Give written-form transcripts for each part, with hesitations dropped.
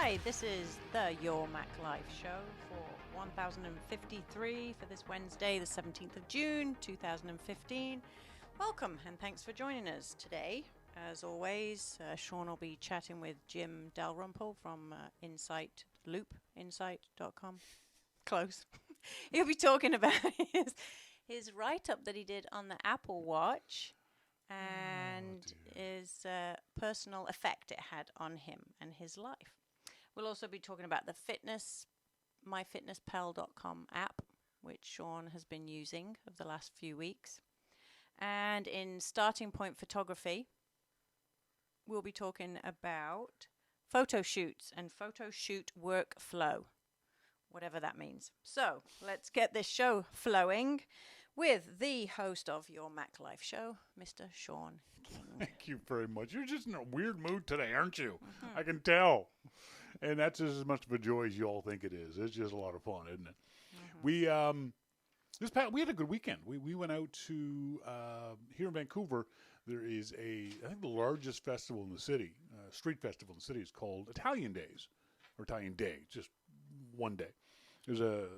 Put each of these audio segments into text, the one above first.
Hi, this is the Your Mac Life show for 1053 for this Wednesday, the 17th of June, 2015. Welcome and thanks for joining us today. As always, Shawn will be chatting with Jim Dalrymple from Insight.com. Close. He'll be talking about his write-up that he did on the Apple Watch and his personal effect it had on him and his life. We'll also be talking about the MyFitnessPal.com app, which Shawn has been using over the last few weeks. And in Starting Point Photography, we'll be talking about photo shoots and photo shoot workflow, whatever that means. So let's get this show flowing with the host of Your Mac Life show, Mr. Shawn King. Thank you very much. You're just in a weird mood today, aren't you? I can tell. And that's just as much of a joy as you all think it is. It's just a lot of fun, isn't it? We had a good weekend. We went out to here in Vancouver. There is I think the largest festival in the city, street festival in the city, is called Italian Days, or Italian Day, just one day. There's a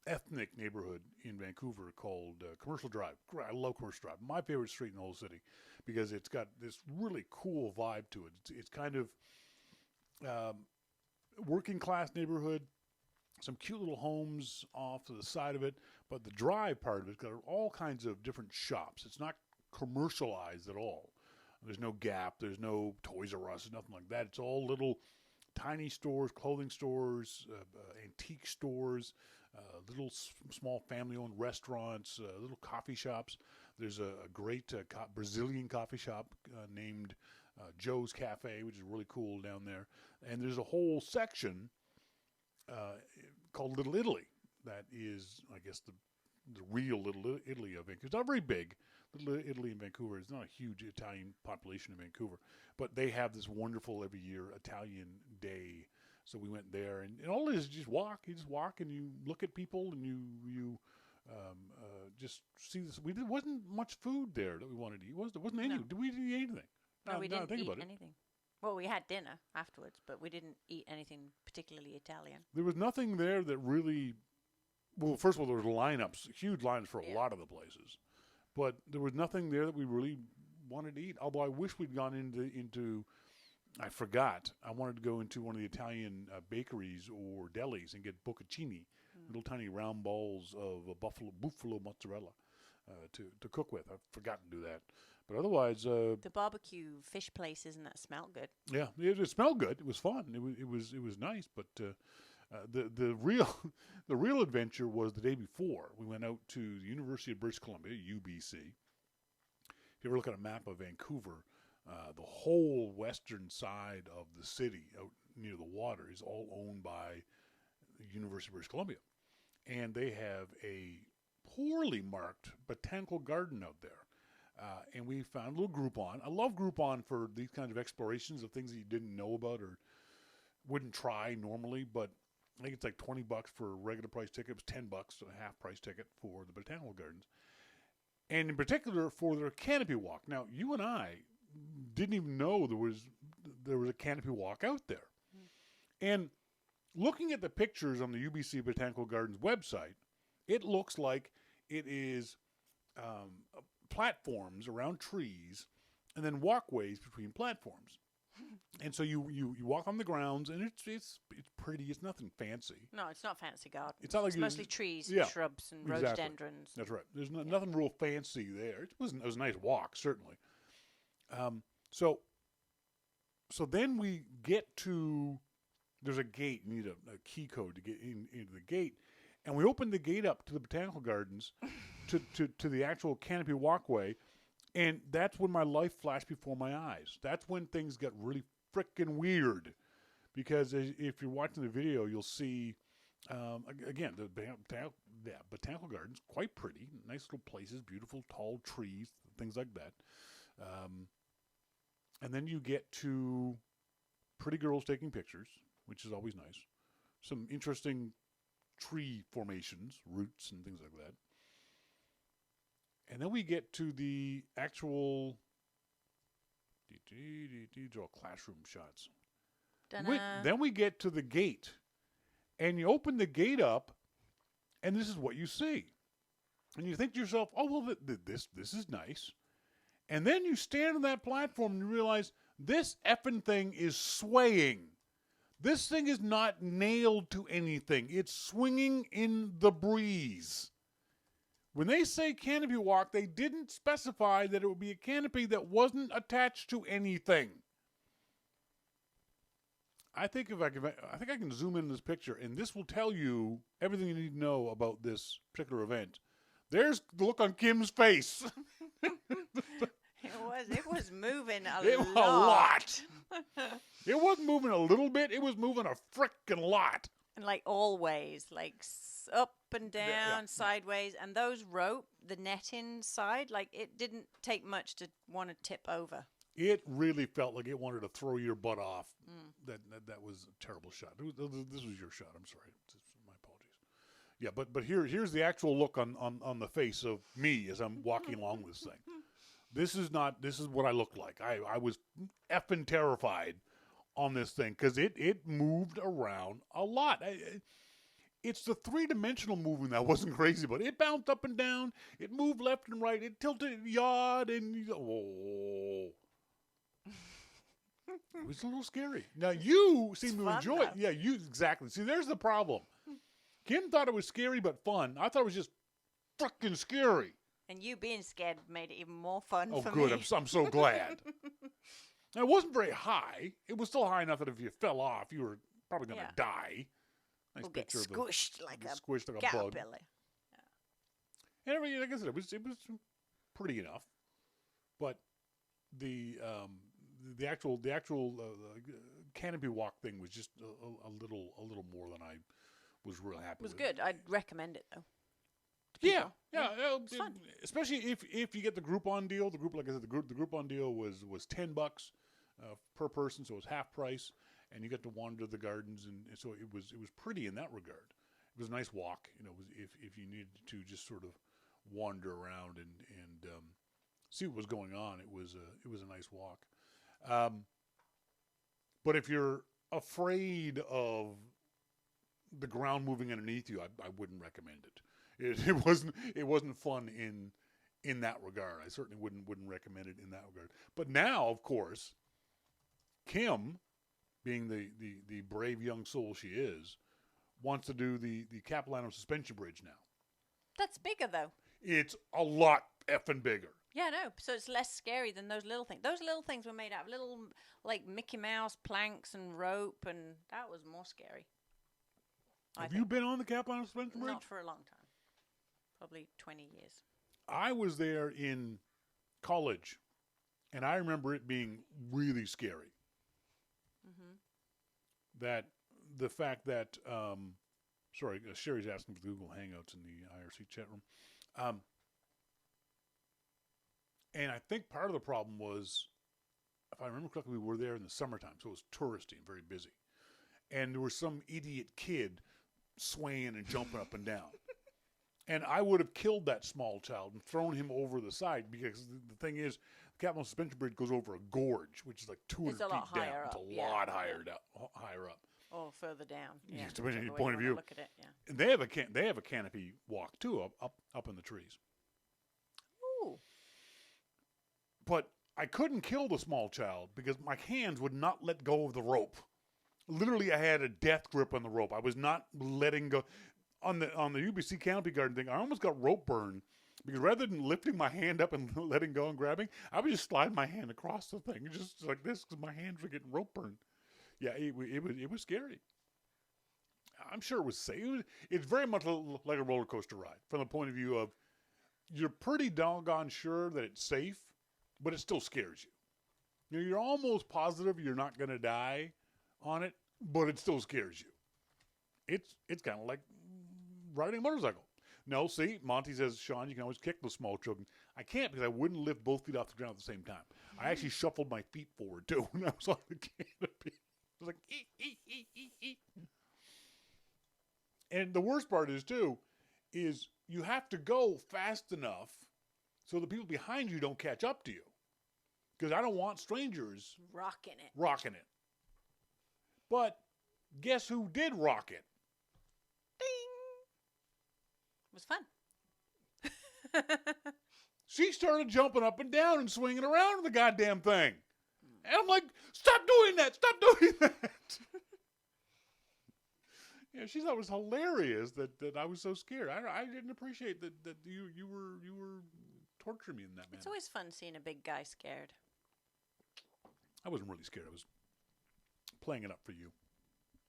ethnic neighborhood in Vancouver called Commercial Drive. I love Commercial Drive. My favorite street in the whole city because it's got this really cool vibe to it. It's kind of working class neighborhood, some cute little homes off to the side of it, but the drive part of it's got all kinds of different shops. It's not commercialized at all. There's no Gap, there's no Toys R Us, nothing like that. It's all little tiny stores, clothing stores, antique stores, little small family-owned restaurants, little coffee shops. There's a great Brazilian coffee shop named Joe's Cafe, which is really cool down there. And there's a whole section called Little Italy that is, I guess, the real Little Italy of Vancouver. It's not very big. Little Italy in Vancouver is not a huge Italian population in Vancouver, but they have this wonderful every year Italian Day. So we went there, and all it is just walk. You just walk, and you look at people, and you just see this. There wasn't much food there that we wanted to eat. There wasn't any. No. We didn't eat anything. No, we didn't eat about anything. Well, we had dinner afterwards, but we didn't eat anything particularly Italian. There was nothing there that really. Well, first of all, there was lineups, huge lines for a lot of the places, but there was nothing there that we really wanted to eat. Although I wish we'd gone into. I forgot. I wanted to go into one of the Italian bakeries or delis and get bocconcini, little tiny round balls of buffalo mozzarella to cook with. I forgot to do that. But otherwise, the barbecue fish places and that smelled good. Yeah, it smelled good. It was fun. It was nice. But the real adventure was the day before. We went out to the University of British Columbia, UBC. If you ever look at a map of Vancouver, the whole western side of the city, out near the water, is all owned by the University of British Columbia, and they have a poorly marked botanical garden out there. And we found a little Groupon. I love Groupon for these kinds of explorations of things that you didn't know about or wouldn't try normally. But I think it's like $20 for a regular price ticket. It was $10, a half price ticket for the botanical gardens, and in particular for their canopy walk. Now, you and I didn't even know there was a canopy walk out there. And looking at the pictures on the UBC Botanical Gardens website, it looks like it is platforms around trees and then walkways between platforms. And so you walk on the grounds, and it's pretty. It's nothing fancy. No, it's not fancy garden. It's not like mostly trees and shrubs and rhododendrons. That's right. There's nothing real fancy there. It was a nice walk, certainly. So then we get to, there's a gate. You need a key code to get into the gate. And we opened the gate up to the botanical gardens to the actual canopy walkway. And that's when my life flashed before my eyes. That's when things got really frickin' weird. Because if you're watching the video, you'll see, again, the botanical gardens, quite pretty. Nice little places, beautiful tall trees, things like that. And then you get to pretty girls taking pictures, which is always nice. Some interesting tree formations, roots and things like that. And then we get to the actual draw classroom shots. Then we get to the gate, and you open the gate up, and this is what you see. And you think to yourself, oh, well, this is nice. And then you stand on that platform and you realize this effing thing is swaying. This thing is not nailed to anything. It's swinging in the breeze. When they say canopy walk, they didn't specify that it would be a canopy that wasn't attached to anything. I think I can zoom in this picture, and this will tell you everything you need to know about this particular event. There's the look on Kim's face. It was moving a lot. lot. It wasn't moving a little bit. It was moving a frickin' lot. And like always, like up and down, sideways. And those rope, the netting side, like it didn't take much to want to tip over. It really felt like it wanted to throw your butt off. That was a terrible shot. This was your shot. I'm sorry. My apologies. Yeah, but here's the actual look on the face of me as I'm walking along this thing. This is what I looked like. I was effing terrified on this thing because it moved around a lot. It's the three-dimensional movement that wasn't crazy, but it bounced up and down. It moved left and right. It tilted, yawed, and oh. It was a little scary. Now, you seem to enjoy it. Yeah, exactly. See, there's the problem. Kim thought it was scary but fun. I thought it was just fucking scary. And you being scared made it even more fun for me. Oh, good. I'm so glad. Now, it wasn't very high. It was still high enough that if you fell off, you were probably going to die. Nice we'll picture get squished like a bug. Yeah. And like I said, it was pretty enough. But the actual canopy walk thing was just a little more than I was real happy with. It was good. I'd recommend it though. Yeah. Especially if you get the Groupon deal. The group, like I said, the Groupon deal was $10 per person, so it was half price, and you get to wander the gardens, and so it was pretty in that regard. It was a nice walk, if you needed to just sort of wander around and see what was going on. It was a nice walk. But if you're afraid of the ground moving underneath you, I wouldn't recommend it. It wasn't fun in that regard. I certainly wouldn't recommend it in that regard. But now, of course, Kim, being the brave young soul she is, wants to do the Capilano suspension bridge now. That's bigger though. It's a lot effing bigger. Yeah, no. So it's less scary than those little things. Those little things were made out of little, like, Mickey Mouse planks and rope, and that was more scary. Have you been on the Capilano suspension bridge? Not for a long time. Probably 20 years. I was there in college, and I remember it being really scary. Mm-hmm. That the fact that, sorry, Sherry's asking for the Google Hangouts in the IRC chat room. And I think part of the problem was, if I remember correctly, we were there in the summertime, so it was touristy and very busy. And there was some idiot kid swaying and jumping up and down. And I would have killed that small child and thrown him over the side, because the thing is, the Capilano suspension bridge goes over a gorge, which is like 200 feet down. It's a lot higher up. Or further down. Yeah, depending on your point of view. Look at it, yeah. And they have a canopy walk too up in the trees. Ooh. But I couldn't kill the small child because my hands would not let go of the rope. Literally, I had a death grip on the rope. I was not letting go. On the UBC Canopy Garden thing, I almost got rope burn because rather than lifting my hand up and letting go and grabbing, I would just slide my hand across the thing, just like this, because my hands were getting rope burned. Yeah, it was scary. I'm sure it was safe. It's very much like a roller coaster ride from the point of view of you're pretty doggone sure that it's safe, but it still scares you. You're almost positive you're not going to die on it, but it still scares you. It's kind of like riding a motorcycle. No, see, Monty says, Shawn, you can always kick the small children. I can't because I wouldn't lift both feet off the ground at the same time. I actually shuffled my feet forward too when I was on the canopy. I was like, ee, ee, ee, ee, ee. And the worst part is you have to go fast enough so the people behind you don't catch up to you. Because I don't want strangers rocking it. But guess who did rock it? Ding! It was fun. She started jumping up and down and swinging around the goddamn thing. And I'm like, stop doing that! Stop doing that! Yeah, she thought it was hilarious that I was so scared. I didn't appreciate that you were torturing me in that manner. It's always fun seeing a big guy scared. I wasn't really scared. I was playing it up for you.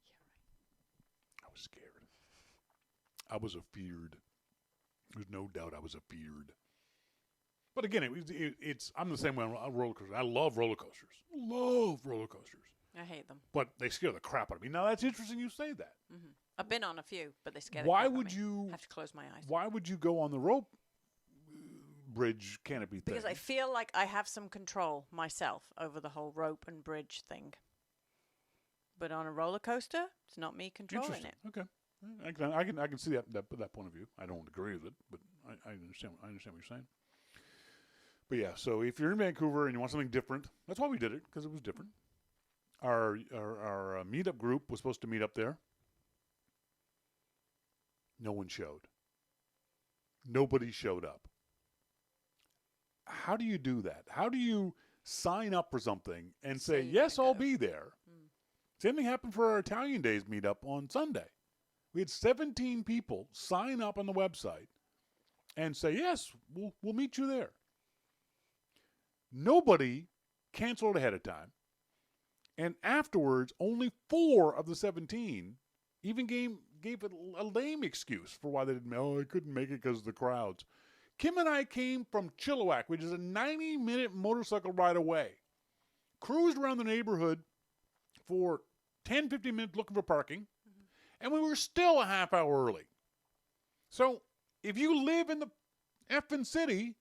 Yeah, right. I was scared. I was afeared. There's no doubt I was afeared. But again, it's I'm the same way on roller coasters. I love roller coasters. Love roller coasters. I hate them. But they scare the crap out of me. Now, that's interesting you say that. Mm-hmm. I've been on a few, but they scare the Why crap would out of me. you... I have to close my eyes. Why would you go on the rope bridge canopy thing? Because I feel like I have some control myself over the whole rope and bridge thing. But on a roller coaster, it's not me controlling it. Okay. I can see that point of view. I don't agree with it, but I understand what you're saying. But yeah, so if you're in Vancouver and you want something different, that's why we did it, because it was different. Our meetup group was supposed to meet up there. No one showed. Nobody showed up. How do you do that? How do you sign up for something and say, yes, I'll be there? Same thing happened for our Italian Days meetup on Sunday. We had 17 people sign up on the website and say, yes, we'll meet you there. Nobody canceled ahead of time. And afterwards, only 4 of the 17 even gave a lame excuse for why they didn't. Oh, I couldn't make it because of the crowds. Kim and I came from Chilliwack, which is a 90-minute motorcycle ride away. Cruised around the neighborhood for 10, 15 minutes looking for parking. And we were still a half hour early. So if you live in the effing city,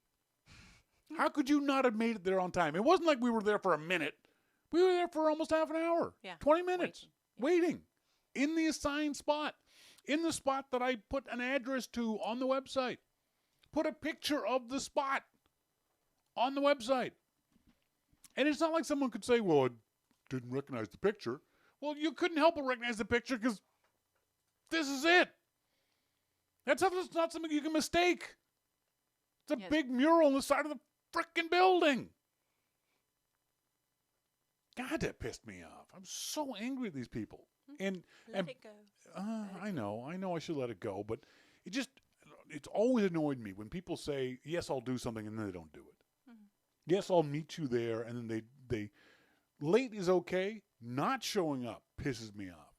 how could you not have made it there on time? It wasn't like we were there for a minute. We were there for almost half an hour. Yeah. 20 minutes. Waiting. In the assigned spot. In the spot that I put an address to on the website. Put a picture of the spot on the website. And it's not like someone could say, well, I didn't recognize the picture. Well, you couldn't help but recognize the picture because this is it. That's not something you can mistake. It's a big mural on the side of the frickin' building. God, that pissed me off. I'm so angry at these people. And let it go. I know I should let it go, but it's always annoyed me when people say, yes, I'll do something, and then they don't do it. Mm-hmm. Yes, I'll meet you there, and then they late is okay. Not showing up pisses me off.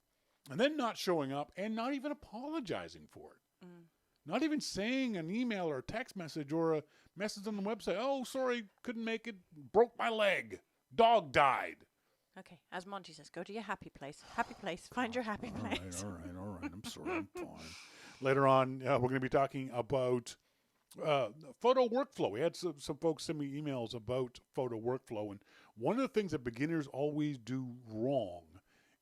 And then not showing up and not even apologizing for it. Mm. Not even saying an email or a text message or a message on the website. Oh, sorry, couldn't make it. Broke my leg. Dog died. Okay, as Monty says, go to your happy place. Happy place. Find your happy place. All right. I'm sorry. I'm fine. Later on, we're going to be talking about photo workflow. We had some folks send me emails about photo workflow. And one of the things that beginners always do wrong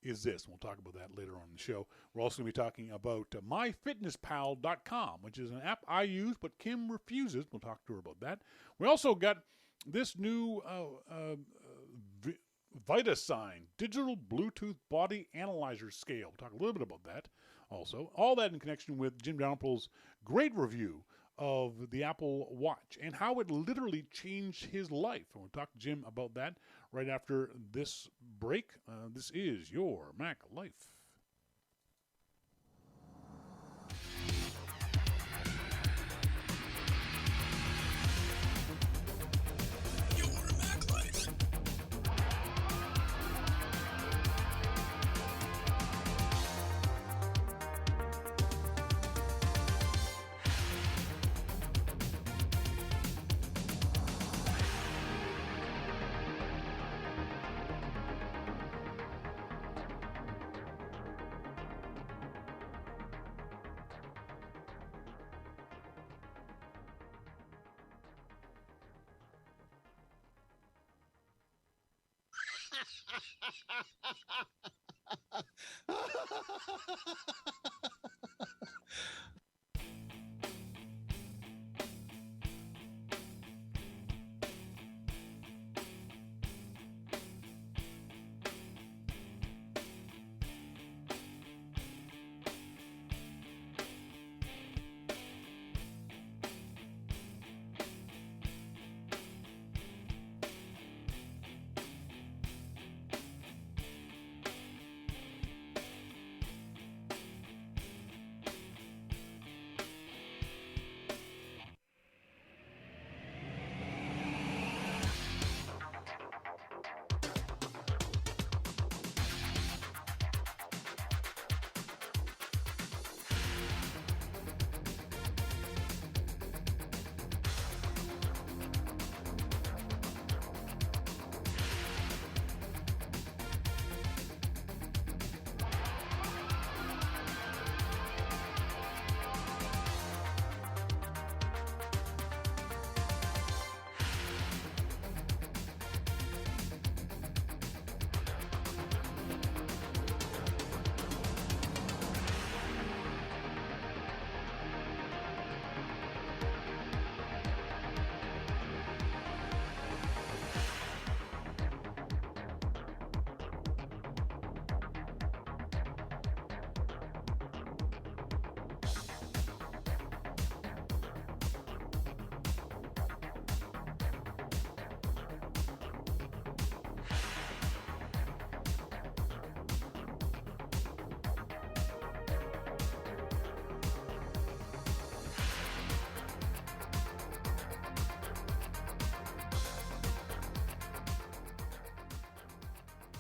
is this. We'll talk about that later on in the show. We're also going to be talking about MyFitnessPal.com, which is an app I use, but Kim refuses. We'll talk to her about that. We also got this new VitaSign digital Bluetooth body analyzer scale. We'll talk a little bit about that also. All that in connection with Jim Dalrymple's great review of the Apple Watch and how it literally changed his life. And we'll talk to Jim about that right after this break. This is your Mac Life.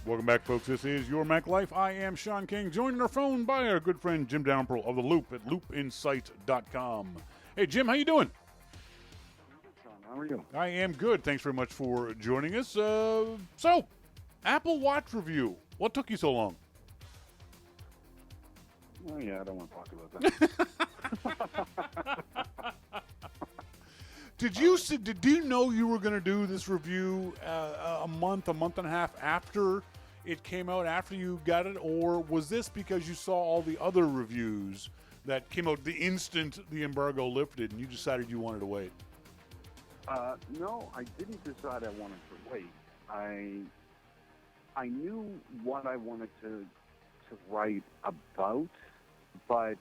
Welcome back, folks. This is Your Mac Life. I am Shawn King, joined on our phone by our good friend Jim Dalrymple of The Loop at loopinsight.com. Hey, Jim, how you doing? How are you? I am good. Thanks very much for joining us. So, Apple Watch review. What took you so long? Oh, yeah, I don't want to talk about that. Did you know you were going to do this review a month and a half after it came out, after you got it? Or was this because you saw all the other reviews that came out the instant the embargo lifted and you decided you wanted to wait? No, I didn't decide I wanted to wait. I knew what I wanted to write about, but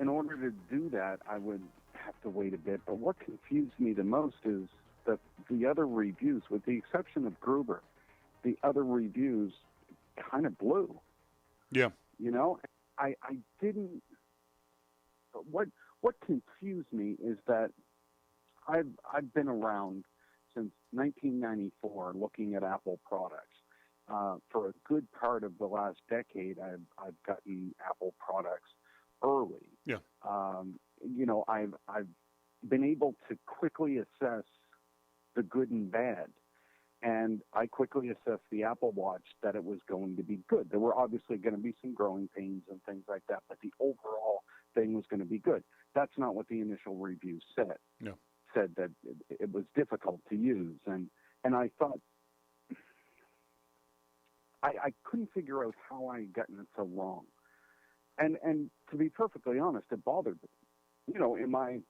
in order to do that, I would have to wait a bit. But what confused me the most is that the other reviews, with the exception of Gruber, the other reviews kind of blew. Yeah. You know, I didn't. What confused me is that I've been around since 1994 looking at Apple products. For a good part of the last decade, I've gotten Apple products early. Yeah. You know, I've been able to quickly assess the good and bad. And I quickly assessed the Apple Watch that it was going to be good. There were obviously going to be some growing pains and things like that, but the overall thing was going to be good. That's not what the initial review said. No. Said that it was difficult to use. And I thought, I couldn't figure out how I had gotten it so wrong. And to be perfectly honest, it bothered me. You know, am I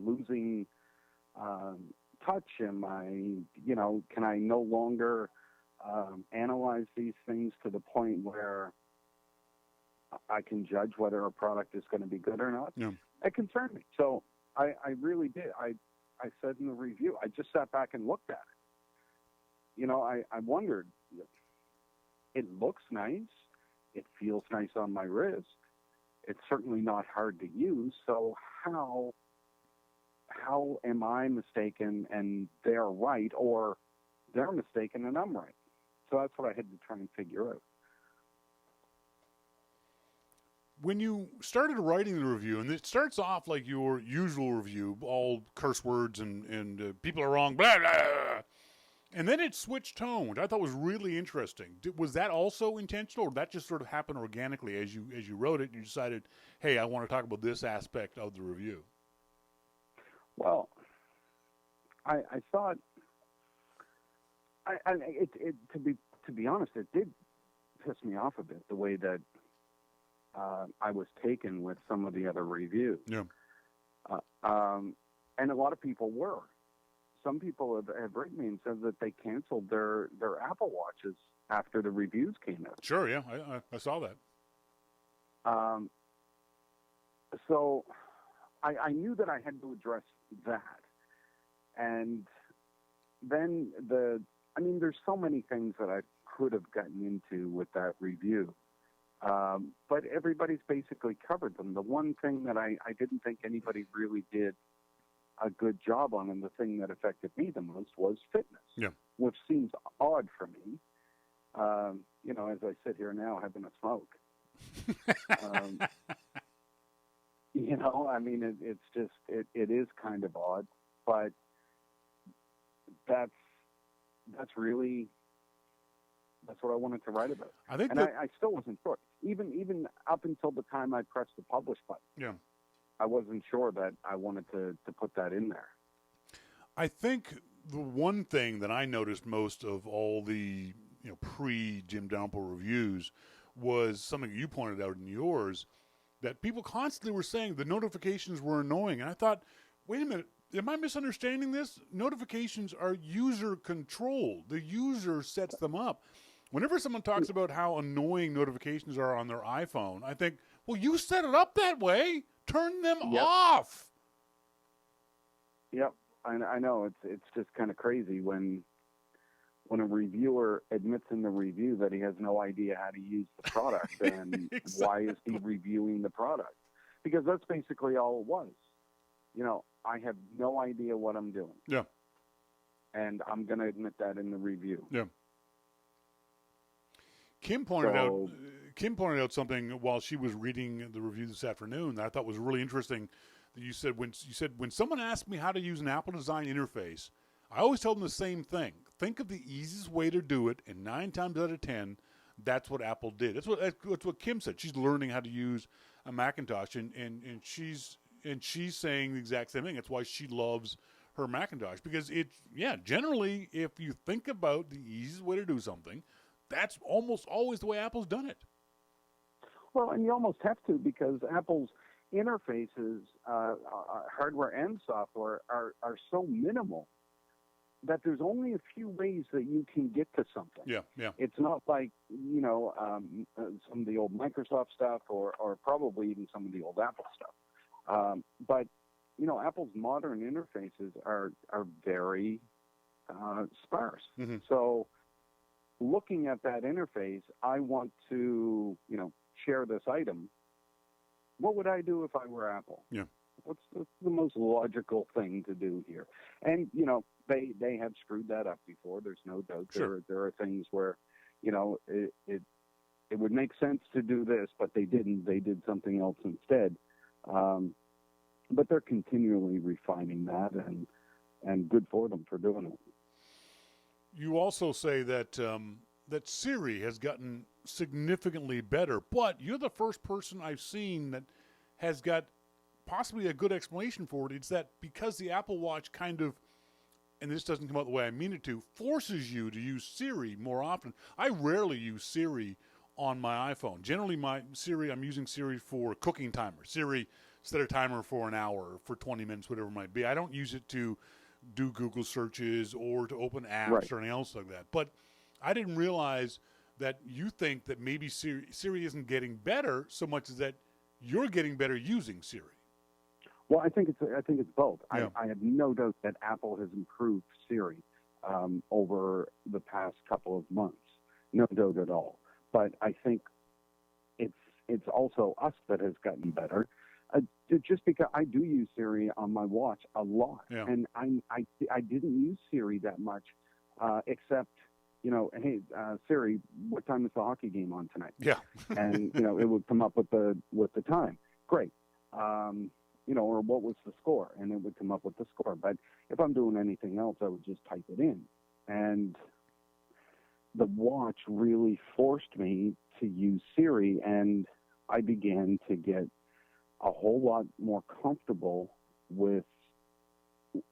losing touch? Am I, you know, can I no longer analyze these things to the point where I can judge whether a product is going to be good or not? Yeah. It concerned me. So I really did. I said in the review, I just sat back and looked at it. You know, I wondered, it looks nice. It feels nice on my wrist. It's certainly not hard to use. So how am I mistaken and they're right, or they're mistaken and I'm right? So that's what I had to try and figure out. When you started writing the review, and it starts off like your usual review, all curse words and people are wrong, blah, blah, blah. And then it switched tone, which I thought was really interesting. Was that also intentional, or that just sort of happened organically as you wrote it and you decided, hey, I want to talk about this aspect of the review? Well, I thought, to be honest, it did piss me off a bit, the way that I was taken with some of the other reviews. Yeah. And a lot of people were. Some people have written me and said that they canceled their Apple Watches after the reviews came out. Sure, yeah, I saw that. So I knew that I had to address that. And then there's so many things that I could have gotten into with that review. But everybody's basically covered them. The one thing that I didn't think anybody really did a good job on, and the thing that affected me the most, was fitness. Yeah. Which seems odd for me. You know, as I sit here now having a smoke. You know, I mean, it's just, it is kind of odd, but that's what I wanted to write about. I think, I still wasn't sure. Even up until the time I pressed the publish button. Yeah. I wasn't sure that I wanted to put that in there. I think the one thing that I noticed most of all the pre-Jim Dalrymple reviews was something you pointed out in yours, that people constantly were saying the notifications were annoying. And I thought, wait a minute, am I misunderstanding this? Notifications are user controlled. The user sets them up. Whenever someone talks about how annoying notifications are on their iPhone, I think, well, you set it up that way. Turn them off. Yep, I know. It's just kind of crazy when a reviewer admits in the review that he has no idea how to use the product, and exactly. Why is he reviewing the product? Because that's basically all it was. You know, I have no idea what I'm doing. Yeah. and I'm going to admit that in the review. Yeah. Kim pointed out something while she was reading the review this afternoon that I thought was really interesting. That you said when someone asks me how to use an Apple design interface, I always tell them the same thing. Think of the easiest way to do it, and 9 times out of 10, that's what Apple did. That's what Kim said. She's learning how to use a Macintosh, and she's saying the exact same thing. That's why she loves her Macintosh, because generally, if you think about the easiest way to do something, that's almost always the way Apple's done it. Well, and you almost have to, because Apple's interfaces, hardware and software, are so minimal that there's only a few ways that you can get to something. Yeah. It's not like, some of the old Microsoft stuff or probably even some of the old Apple stuff. But, Apple's modern interfaces are very sparse. Mm-hmm. So looking at that interface, I want to, share this item. What would I do if I were Apple? Yeah. What's the most logical thing to do here? And, they have screwed that up before. There's no doubt. Sure. There are things where, it would make sense to do this, but they didn't. They did something else instead. But they're continually refining that, and good for them for doing it. You also say that that Siri has gotten significantly better, but you're the first person I've seen that has got possibly a good explanation for it. It's that because the Apple Watch kind of, and this doesn't come out the way I mean it to, forces you to use Siri more often. I rarely use Siri on my iPhone. Generally, I'm using Siri for cooking timer. Siri, set a timer for an hour, for 20 minutes, whatever it might be. I don't use it to do Google searches or to open apps right. or anything else like that. But I didn't realize that you think that maybe Siri isn't getting better so much as that you're getting better using Siri. Well, I think it's both. Yeah. I have no doubt that Apple has improved Siri over the past couple of months. No doubt at all. But I think it's also us that has gotten better. Just because I do use Siri on my watch a lot, yeah. and I didn't use Siri that much, except hey Siri, what time is the hockey game on tonight? Yeah, and it would come up with the time. Great. Or what was the score? And it would come up with the score. But if I'm doing anything else, I would just type it in. And the watch really forced me to use Siri, and I began to get a whole lot more comfortable with,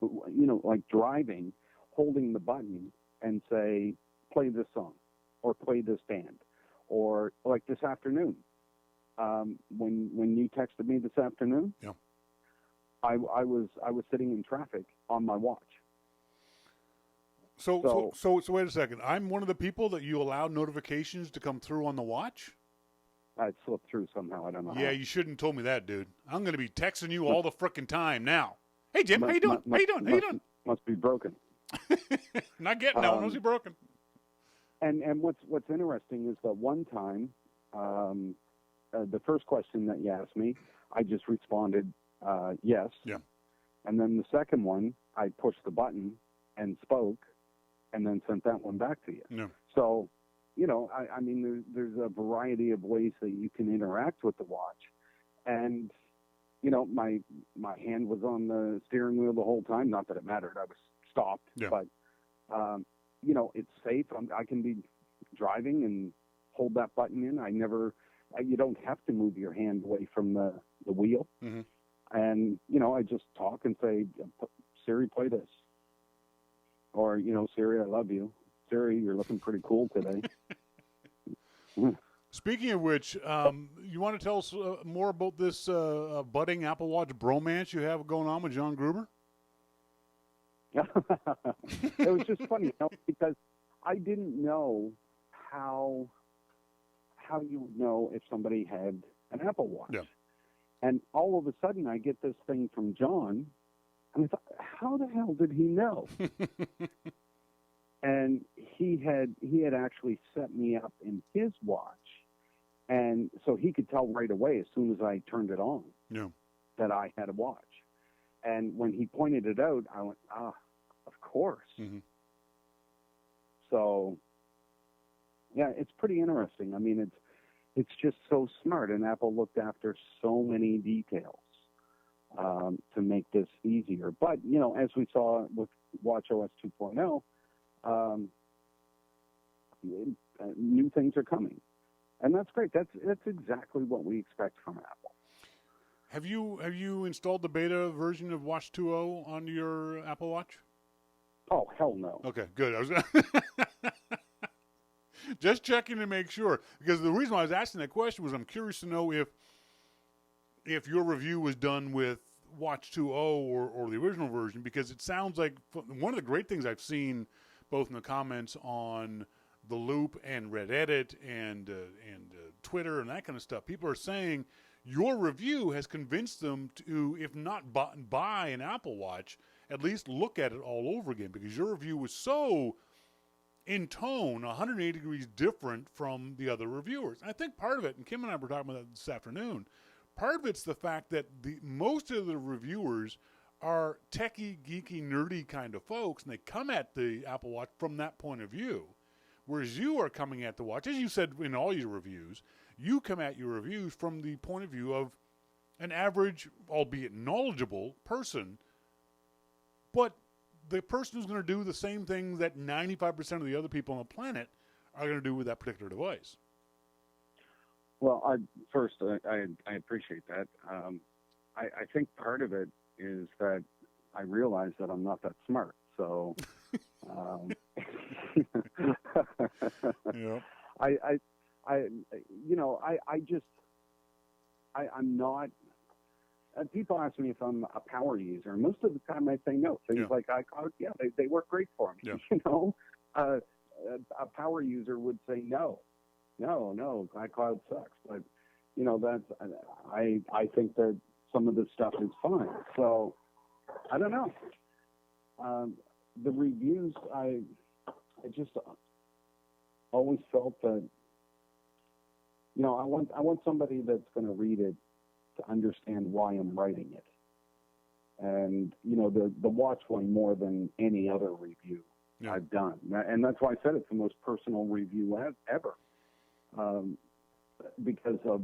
like driving, holding the button and say, play this song or play this band. Or like this afternoon, when you texted me this afternoon, yeah. I was sitting in traffic on my watch. So wait a second. I'm one of the people that you allow notifications to come through on the watch? It slipped through somehow. I don't know. Yeah, how. you shouldn't have told me that, dude. I'm going to be texting you all the frickin' time now. Hey, Jim, how you doing? How you doing? Must be broken. Not getting that one. Must be broken. And what's interesting is that one time, the first question that you asked me, I just responded yes. Yeah. And then the second one, I pushed the button and spoke, and then sent that one back to you. Yeah. So, I mean, there's a variety of ways that you can interact with the watch. And, my hand was on the steering wheel the whole time. Not that it mattered. I was stopped. Yeah. But, it's safe. I can be driving and hold that button in. You don't have to move your hand away from the wheel. Mm-hmm. And, I just talk and say, Siri, play this. Or, Siri, I love you. Siri, you're looking pretty cool today. Speaking of which, you want to tell us more about this budding Apple Watch bromance you have going on with John Gruber? It was just funny, because I didn't know how you would know if somebody had an Apple Watch. Yeah. And all of a sudden, I get this thing from John, and I thought, how the hell did he know? And he had actually set me up in his watch, and so he could tell right away as soon as I turned it on Yeah. that I had a watch. And when he pointed it out, I went, Of course. Mm-hmm. So, yeah, it's pretty interesting. I mean, it's just so smart, and Apple looked after so many details to make this easier. But, you know, as we saw with watchOS 2.0, new things are coming. And that's great. That's exactly what we expect from Apple. Have you installed the beta version of Watch 2.0 on your Apple Watch? Oh, hell no. Okay, good. I was just checking to make sure, because the reason why I was asking that question was I'm curious to know if your review was done with Watch 2.0 or the original version, because it sounds like one of the great things I've seen both in the comments on the Loop and Reddit and Twitter and that kind of stuff. People are saying your review has convinced them to, if not buy an Apple Watch, at least look at it all over again, because your review was so in tone 180 degrees different from the other reviewers. And I think part of it, and Kim and I were talking about that this afternoon, part of it's the fact that most of the reviewers are techie, geeky, nerdy kind of folks, and they come at the Apple Watch from that point of view. Whereas you are coming at the watch, as you said in all your reviews, you come at your reviews from the point of view of an average, albeit knowledgeable person, but the person who's going to do the same thing that 95% of the other people on the planet are going to do with that particular device. Well, I appreciate that. I think part of it is that I realize that I'm not that smart. So, Yeah. I'm not. People ask me if I'm a power user. Most of the time, I say no. Things like iCloud, they work great for me. Yeah. You know, a power user would say no, iCloud sucks. But you know, I think that some of this stuff is fine. So I don't know. The reviews, I just always felt that, you know, I want somebody that's going to read it to understand why I'm writing it. And, you know, the watch one more than any other review I've done. And that's why I said it's the most personal review ever. Because of,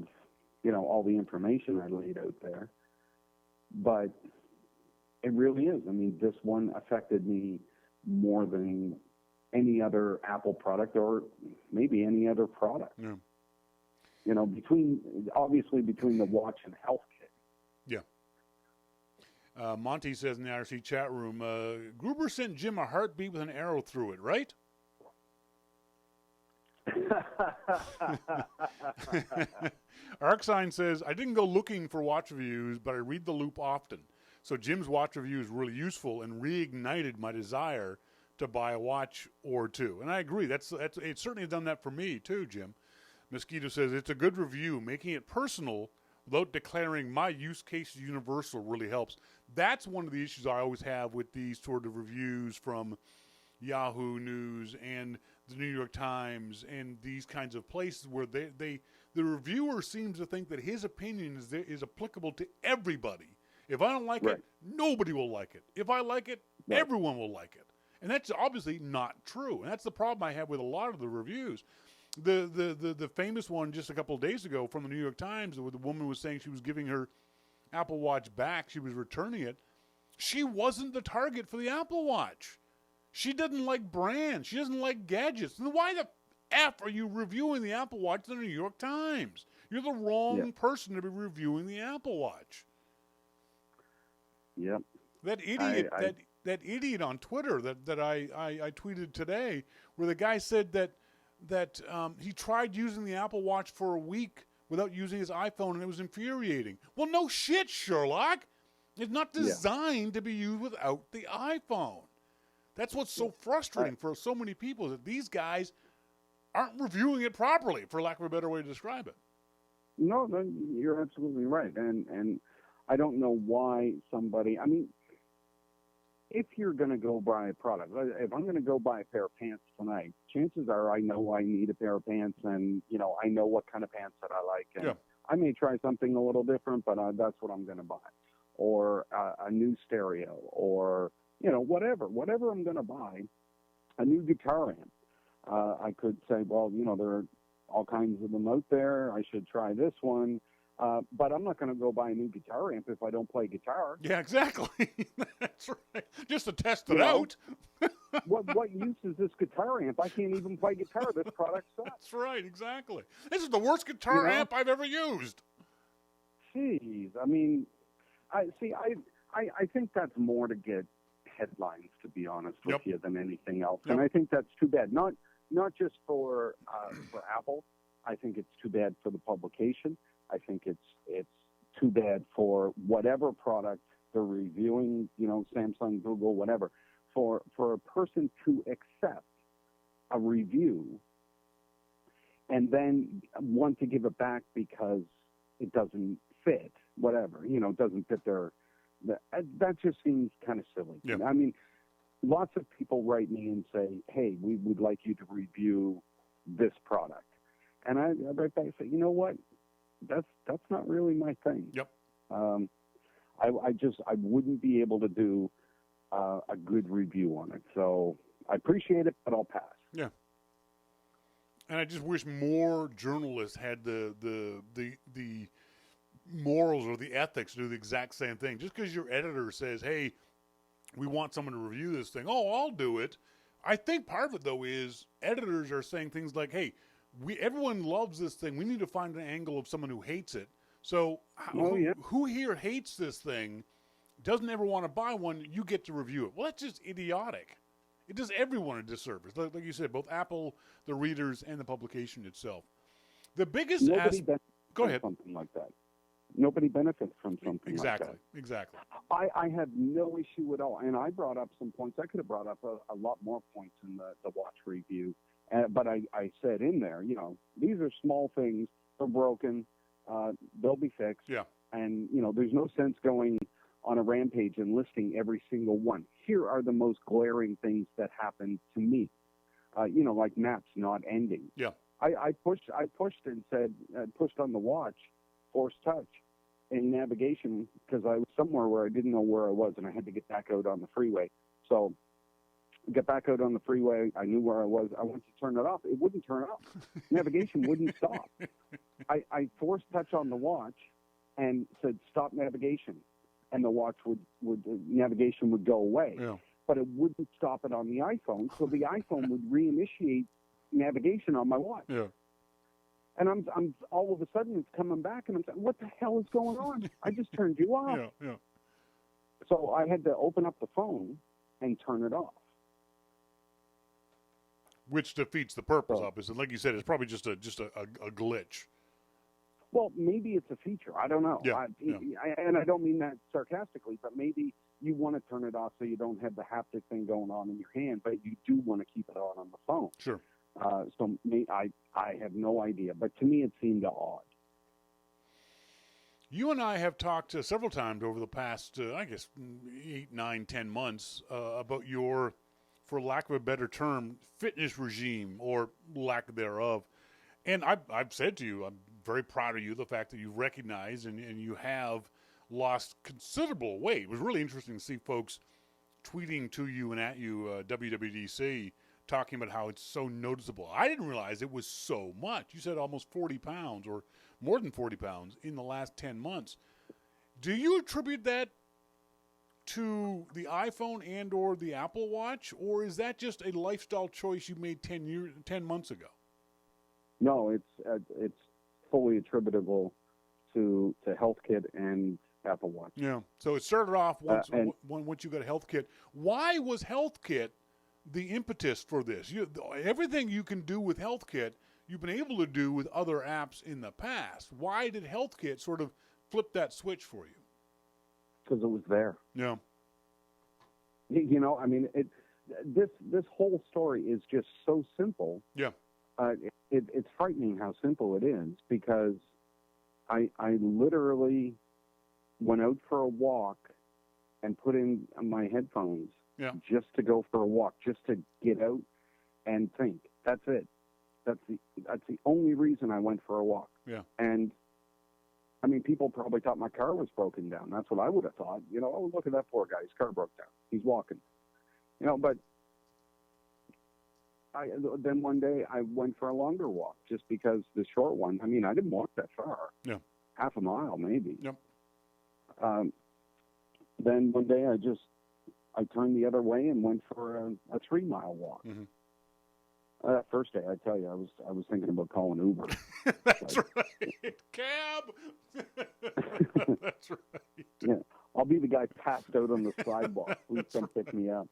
you know, all the information I laid out there. But it really is. I mean, this one affected me more than any other Apple product or maybe any other product. Yeah. You know, between the watch and HealthKit. Yeah. Monty says in the IRC chat room, Gruber sent Jim a heartbeat with an arrow through it, right? Arcsign says, I didn't go looking for watch reviews, but I read the Loop often. So Jim's watch review is really useful and reignited my desire to buy a watch or two. And I agree. It certainly has done that for me too, Jim. Mosquito says, it's a good review. Making it personal without declaring my use case is universal really helps. That's one of the issues I always have with these sort of reviews from Yahoo News and the New York Times and these kinds of places where the reviewer seems to think that his opinion is applicable to everybody. If I don't like it, nobody will like it. If I like it, everyone will like it. And that's obviously not true. And that's the problem I have with a lot of the reviews. The famous one just a couple of days ago from the New York Times, where the woman was saying she was giving her Apple Watch back, she was returning it. She wasn't the target for the Apple Watch. She doesn't like brands. She doesn't like gadgets. Then why the F are you reviewing the Apple Watch in the New York Times? You're the wrong person to be reviewing the Apple Watch. Yep. That idiot, that idiot on Twitter that I tweeted today, where the guy said that he tried using the Apple Watch for a week without using his iPhone, and it was infuriating. Well, no shit, Sherlock. It's not designed to be used without the iPhone. That's what's so frustrating for so many people, is that these guys aren't reviewing it properly, for lack of a better way to describe it. No, you're absolutely right. And I don't know why somebody, I mean, if you're going to go buy a product, if I'm going to go buy a pair of pants tonight, chances are I know I need a pair of pants, and, you know, I know what kind of pants that I like. And I may try something a little different, but that's what I'm going to buy. Or a new stereo, or, whatever I'm going to buy, a new guitar amp. I could say, well, there are all kinds of them out there. I should try this one. But I'm not going to go buy a new guitar amp if I don't play guitar. Yeah, exactly. That's right. Just to test it out. What use is this guitar amp? I can't even play guitar. This product sucks. That's right, exactly. This is the worst guitar amp I've ever used. Jeez, I mean, I think that's more to get headlines, to be honest with you, than anything else. And I think that's too bad. Not just for Apple. I think it's too bad for the publication. I think it's too bad for whatever product they're reviewing, Samsung, Google, whatever. For a person to accept a review and then want to give it back because it doesn't fit, whatever, doesn't fit that just seems kind of silly. Yeah. I mean, lots of people write me and say, hey, we would like you to review this product. And I write back and say, you know what? That's not really my thing. Yep. I wouldn't be able to do a good review on it. So I appreciate it, but I'll pass. Yeah. And I just wish more journalists had the morals or the ethics to do the exact same thing. Just because your editor says, hey, we want someone to review this thing. Oh, I'll do it. I think part of it, though, is editors are saying things like, hey, everyone loves this thing. We need to find an angle of someone who hates it. So who here hates this thing, doesn't ever want to buy one, you get to review it. Well, that's just idiotic. It does everyone a disservice. Like you said, both Apple, the readers, and the publication itself. The biggest Go ahead. Something like that. Nobody benefits from something like that. Exactly. I have no issue at all. And I brought up some points. I could have brought up a lot more points in the watch review. But I said in there, these are small things. They're broken. They'll be fixed. Yeah. And, there's no sense going on a rampage and listing every single one. Here are the most glaring things that happened to me. Like maps not ending. Yeah. I pushed and said, pushed on the watch, force touch in navigation because I was somewhere where I didn't know where I was and I had to get back out on the freeway. So get back out on the freeway. I knew where I was. I went to turn it off. It wouldn't turn off. Navigation wouldn't stop. I forced touch on the watch and said, stop navigation. And the watch navigation would go away. Yeah. But it wouldn't stop it on the iPhone. So the iPhone would reinitiate navigation on my watch. Yeah. And I'm all of a sudden it's coming back and I'm saying, what the hell is going on? I just turned you off. Yeah. So I had to open up the phone and turn it off. Which defeats the purpose of it. Like you said, it's probably just a glitch. Well, maybe it's a feature. I don't know. Yeah, and I don't mean that sarcastically, but maybe you want to turn it off so you don't have the haptic thing going on in your hand, but you do want to keep it on the phone. Sure. So I have no idea, but to me it seemed odd. You and I have talked several times over the past, 8, 9, 10 months about your, for lack of a better term, fitness regime or lack thereof. And I've said to you, I'm very proud of you, the fact that you recognize and you have lost considerable weight. It was really interesting to see folks tweeting to you and at you, WWDC, talking about how it's so noticeable. I didn't realize it was so much. You said almost 40 pounds or more than 40 pounds in the last 10 months. Do you attribute that to the iPhone and or the Apple Watch, or is that just a lifestyle choice you made 10 months ago? No, it's fully attributable to HealthKit and Apple Watch. Yeah. So it started off once you got a HealthKit. Why was HealthKit the impetus for this? Everything you can do with HealthKit, you've been able to do with other apps in the past. Why did HealthKit sort of flip that switch for you? Because it was there. Yeah. This whole story is just so simple. Yeah. It's frightening how simple it is because I literally went out for a walk and put in my headphones just to go for a walk, just to get out and think. That's it. That's the only reason I went for a walk. Yeah. And I mean, people probably thought my car was broken down. That's what I would have thought. Oh, look at that poor guy. His car broke down. He's walking. But then one day I went for a longer walk just because the short one, I mean, I didn't walk that far. Yeah. Half a mile, maybe. Yep. Then one day I turned the other way and went for a 3-mile walk. Mm-hmm. That first day, I tell you, I was thinking about calling Uber. That's right. Cab. That's right. Yeah, I'll be the guy passed out on the sidewalk. Please come pick me up.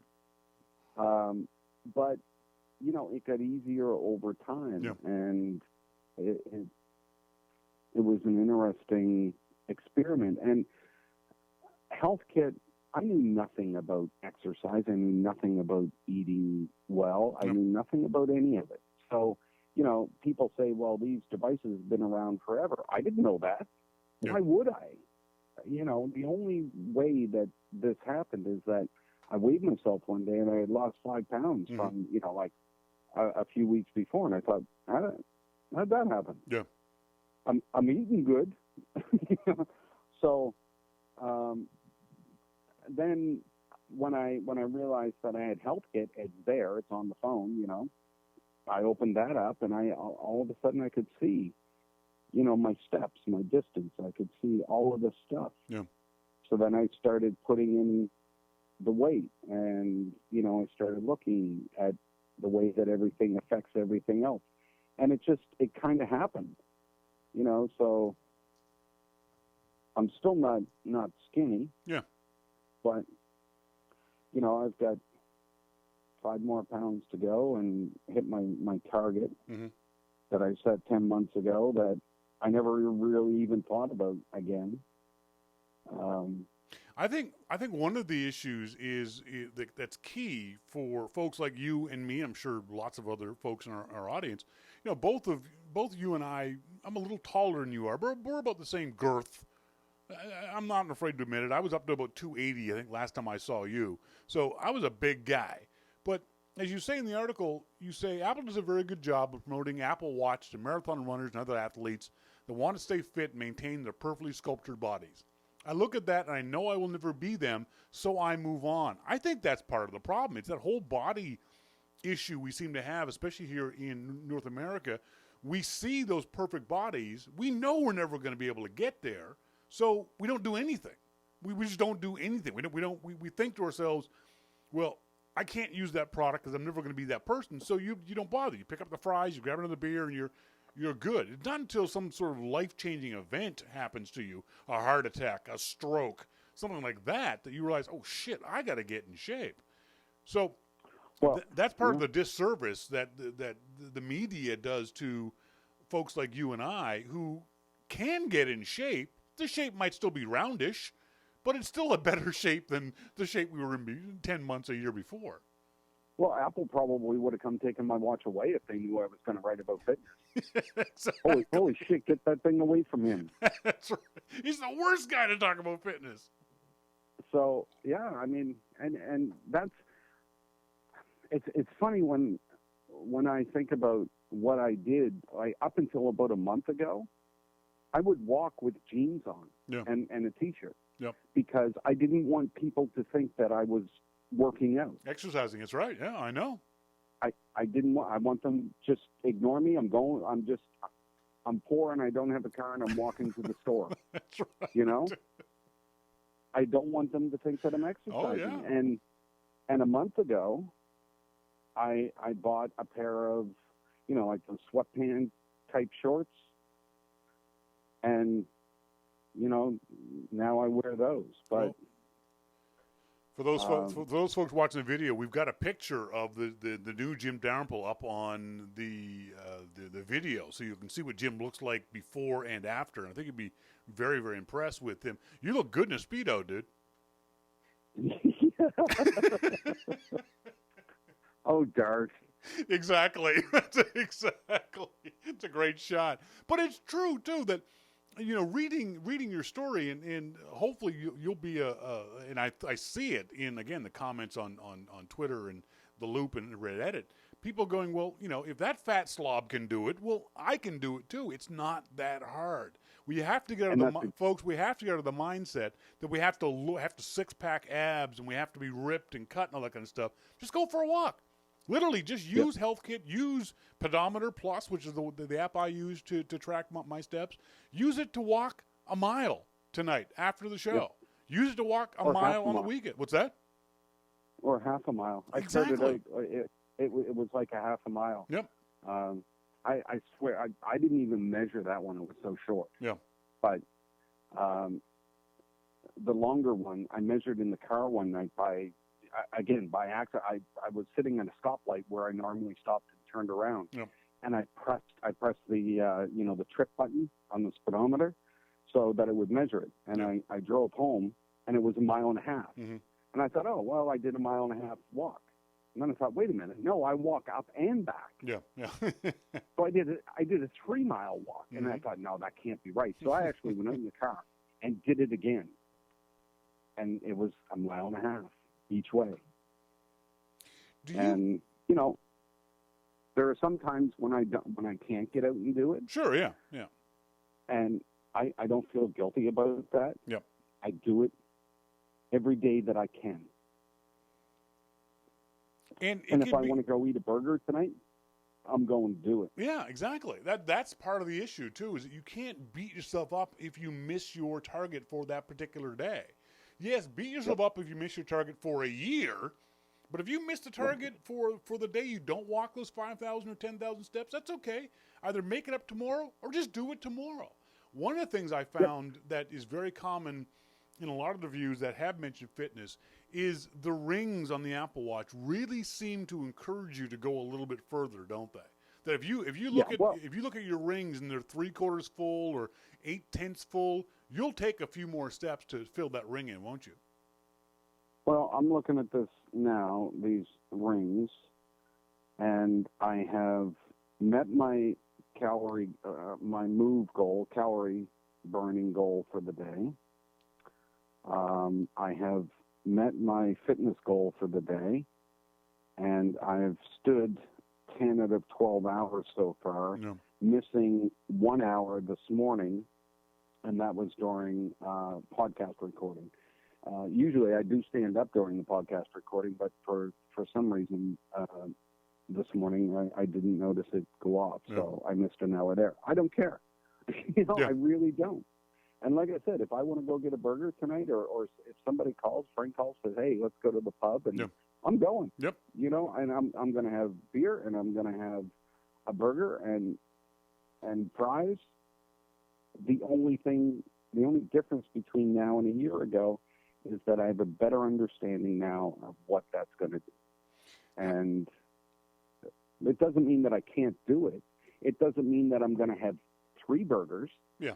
But it got easier over time, and it was an interesting experiment. And Health Kit, I knew nothing about exercise. I knew nothing about eating well. I knew nothing about any of it. So, people say, well, these devices have been around forever. I didn't know that. Why would I? The only way that this happened is that I weighed myself one day and I had lost 5 pounds from, a few weeks before. And I thought, how'd that happen? Yeah. I'm eating good. So, then when I realized that I had Health Kit, it's there, it's on the phone, I opened that up and all of a sudden I could see, my steps, my distance. I could see all of this stuff. Yeah. So then I started putting in the weight and, I started looking at the way that everything affects everything else. And it kind of happened, so I'm still not skinny. Yeah. But, I've got 5 more pounds to go and hit my target that I set 10 months ago that I never really even thought about again. I think one of the issues is that's key for folks like you and me. I'm sure lots of other folks in our audience. Both you and I'm a little taller than you are, but we're about the same girth. I'm not afraid to admit it. I was up to about 280, I think, last time I saw you. So I was a big guy. But as you say in the article, you say Apple does a very good job of promoting Apple Watch to marathon runners and other athletes that want to stay fit and maintain their perfectly sculptured bodies. I look at that and I know I will never be them, so I move on. I think that's part of the problem. It's that whole body issue we seem to have, especially here in North America. We see those perfect bodies. We know we're never going to be able to get there, so we don't do anything. We just don't do anything. We think to ourselves, well, I can't use that product because I'm never going to be that person. So you don't bother. You pick up the fries, you grab another beer, and you're good. It's not until some sort of life-changing event happens to you, a heart attack, a stroke, something like that you realize, oh shit, I got to get in shape. So that's part of the disservice that the media does to folks like you and I who can get in shape. The shape might still be roundish, but it's still a better shape than the shape we were in 10 months a year before. Well, Apple probably would have come taking my watch away if they knew I was going to write about fitness. Exactly. Holy shit, get that thing away from him. That's right. He's the worst guy to talk about fitness. So, yeah, I mean, and that's, it's funny when I think about what I did, up until about a month ago, I would walk with jeans on and a T-shirt because I didn't want people to think that I was working out. Exercising, that's right. Yeah, I know. I didn't want, I want them just ignore me. I'm poor and I don't have a car and I'm walking to the store. That's right. I don't want them to think that I'm exercising. Oh, yeah. And a month ago, I bought a pair of, like those sweatpants type shorts. And, now I wear those. But for those folks watching the video, we've got a picture of the new Jim Dalrymple up on the video, so you can see what Jim looks like before and after. And I think you'd be very, very impressed with him. You look good in a Speedo, dude. Oh, Dark. Exactly. Exactly. It's a great shot. But it's true, too, that, reading your story and hopefully you'll be and I see it in, again, the comments on Twitter and the Loop and Reddit. people going, well, if that fat slob can do it, well, I can do it too. It's not that hard. We have to get out of folks. We have to get out of the mindset that we have to six-pack abs and we have to be ripped and cut and all that kind of stuff. Just go for a walk. Literally, just use Health Kit. Use Pedometer Plus, which is the app I use to track my steps. Use it to walk a mile tonight after the show. Yep. Use it to walk a mile on the weekend. What's that? Or half a mile. Exactly. I started out, it was like a half a mile. Yep. I swear, I didn't even measure that one. It was so short. Yeah. But the longer one, I measured in the car one night by accident. I was sitting at a stoplight where I normally stopped and turned around. Yep. And I pressed the the trip button on the speedometer so that it would measure it. And I drove home, and it was 1.5 miles. Mm-hmm. And I thought, oh, well, I did 1.5 miles walk. And then I thought, wait a minute, no, I walk up and back. Yeah. So I did a 3-mile walk, and I thought, no, that can't be right. So I actually went out in the car and did it again, and it was 1.5 miles each way. And there are some times when I can't get out and do it. Sure, yeah. And I don't feel guilty about that. Yep. I do it every day that I can. And if I want to go eat a burger tonight, I'm going to do it. Yeah, exactly. That's part of the issue, too, is that you can't beat yourself up if you miss your target for that particular day. Yes, beat yourself up if you miss your target for a year, but if you miss the target for the day you don't walk those 5,000 or 10,000 steps, that's okay. Either make it up tomorrow or just do it tomorrow. One of the things I found that is very common in a lot of the reviews that have mentioned fitness is the rings on the Apple Watch really seem to encourage you to go a little bit further, don't they? That if you look at your rings and they're 3/4 full or 8/10 full, you'll take a few more steps to fill that ring in, won't you? Well, I'm looking at this now, these rings, and I have met my my move goal, calorie burning goal for the day. I have met my fitness goal for the day, and I've stood 10 out of 12 hours so far, missing 1 hour this morning, and that was during podcast recording. Usually I do stand up during the podcast recording, but for some reason this morning I didn't notice it go off, so I missed an hour there. I don't care. I really don't. And like I said, if I want to go get a burger tonight, or if somebody calls, friend calls, says, hey, let's go to the pub, and I'm going. Yep. And I'm going to have beer, and I'm going to have a burger and fries. The only difference between now and a year ago is that I have a better understanding now of what that's going to do. And it doesn't mean that I can't do it. It doesn't mean that I'm going to have 3 burgers. Yeah.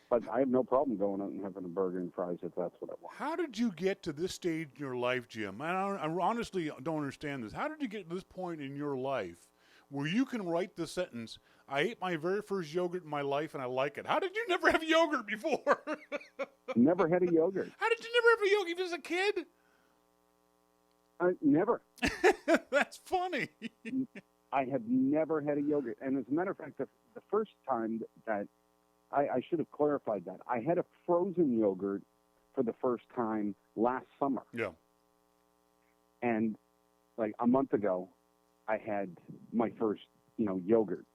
But I have no problem going out and having a burger and fries if that's what I want. How did you get to this stage in your life, Jim? I honestly don't understand this. How did you get to this point in your life where you can write the sentence, I ate my very first yogurt in my life and I like it? How did you never have yogurt before? Never had a yogurt. How did you never have a yogurt even as a kid? Never. That's funny. I have never had a yogurt. And as a matter of fact, the first time that I should have clarified that. I had a frozen yogurt for the first time last summer. Yeah. And like a month ago, I had my first, yogurt.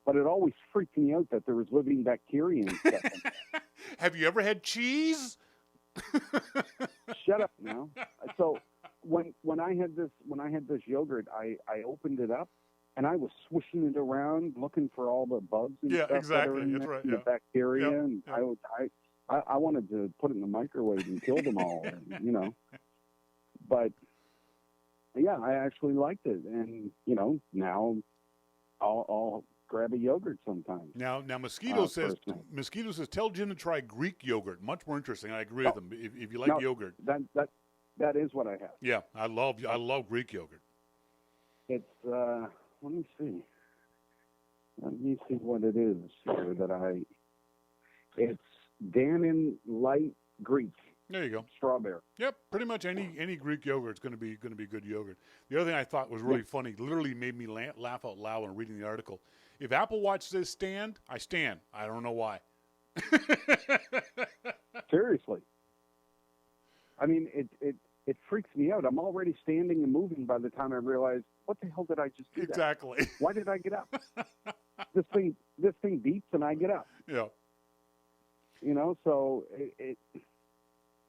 But it always freaked me out that there was living bacteria and stuff in there. Have you ever had cheese? Shut up now. So when I had this yogurt, I opened it up. And I was swishing it around, looking for all the bugs and stuff exactly. that are in That's there, right. and the bacteria. And I wanted to put it in the microwave and kill them all, But, I actually liked it. And, now I'll grab a yogurt sometime. Now Mosquito says, tell Jim to try Greek yogurt. Much more interesting. I agree with him. If you like yogurt. That is what I have. Yeah, I love Greek yogurt. It's, let me see what it is here it's Dannon Light Greek. There you go. strawberry. Yep, pretty much any Greek yogurt is going to be good yogurt. The other thing I thought was really funny, literally made me laugh out loud when reading the article. If Apple Watch says stand, I stand. I don't know why. Seriously. I mean, it freaks me out. I'm already standing and moving by the time I realize, what the hell did I just do? Exactly. That? Why did I get up? This thing beeps and I get up. Yeah. You know, so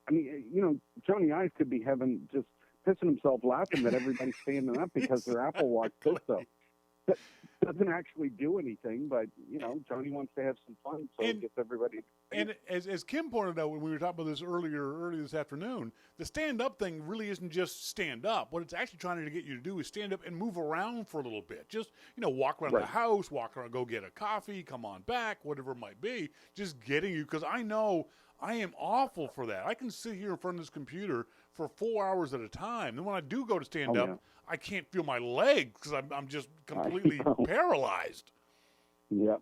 I mean, you know, Johnny Ives could be just pissing himself laughing that everybody's standing up because their Apple Watch does so. That doesn't actually do anything, but, you know, Johnny wants to have some fun, so it gets everybody. And as Kim pointed out when we were talking about this earlier this afternoon, the stand-up thing really isn't just stand up. What it's actually trying to get you to do is stand up and move around for a little bit. Just, you know, walk around the house, walk around, go get a coffee, come on back, whatever it might be. Just getting you, because I know I am awful for that. I can sit here in front of this computer for 4 hours at a time. Then when I do go to stand up, I can't feel my legs because I'm just completely paralyzed. Yep.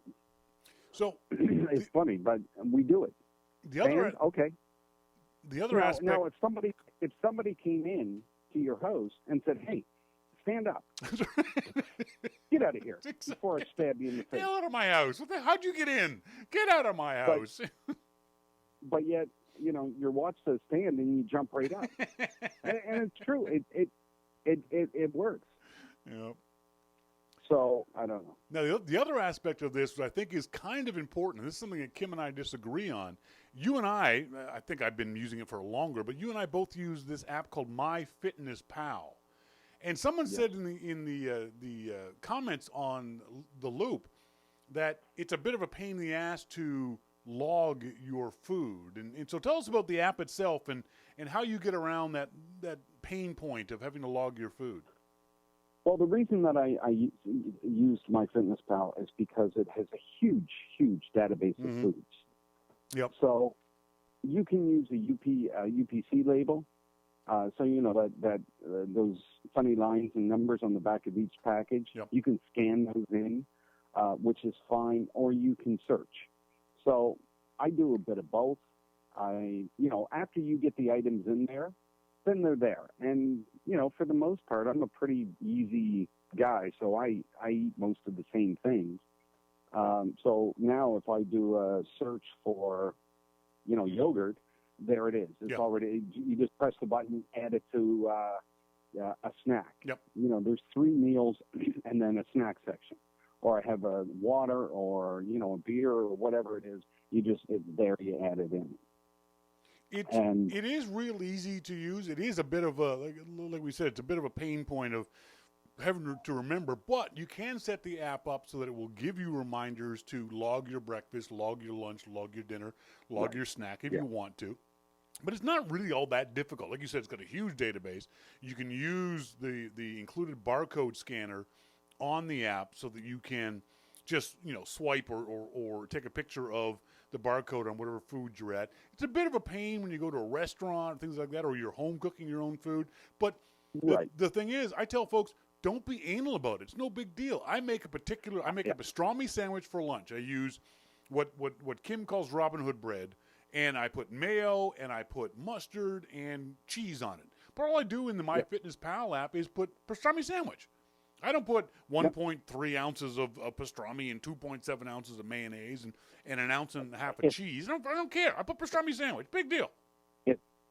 So it's funny, but we do it. The other The other aspect. Now, if somebody came in to your house and said, "Hey, stand up, get out of here," before I stab you in the face. Get out of my house! How'd you get in? Get out of my house! But yet, you know, your watch says stand, and you jump right up, and it's true. It works. Yeah. So I don't know. Now the other aspect of this, which I think is kind of important, this is something that Kim and I disagree on. You and I think I've been using it for longer, but you and I both use this app called MyFitnessPal. And someone said in the comments on the Loop that it's a bit of a pain in the ass to log your food. And so tell us about the app itself and how you get around that pain point of having to log your food. Well, the reason that I used MyFitnessPal is because it has a huge database of foods. Yep. So you can use a UPC label. So you know that those funny lines and numbers on the back of each package. Yep. You can scan those in, which is fine, or you can search. So I do a bit of both. After you get the items in there, then they're there. And, you know, for the most part, I'm a pretty easy guy, so I eat most of the same things. So now if I do a search for, you know, yogurt, there it is. It's already, you just press the button, add it to a snack. Yep. You know, there's 3 meals and then a snack section. Or I have a water or, you know, a beer or whatever it is. It's there, you add it in. It is real easy to use. It is a bit of a, like we said, it's a bit of a pain point of having to remember, but you can set the app up so that it will give you reminders to log your breakfast, log your lunch, log your dinner, log your snack if you want to. But it's not really all that difficult. Like you said, it's got a huge database. You can use the included barcode scanner on the app so that you can just, you know, swipe or take a picture of the barcode on whatever food you're at. It's a bit of a pain when you go to a restaurant, things like that, or you're home cooking your own food. But the thing is, I tell folks, don't be anal about it. It's no big deal. I make a pastrami sandwich for lunch. I use what Kim calls Robin Hood bread, and I put mayo and I put mustard and cheese on it. But all I do in the MyFitnessPal app is put pastrami sandwich. I don't put 1.3 ounces of pastrami and 2.7 ounces of mayonnaise and an ounce and a half of cheese. I don't care. I put pastrami sandwich. Big deal.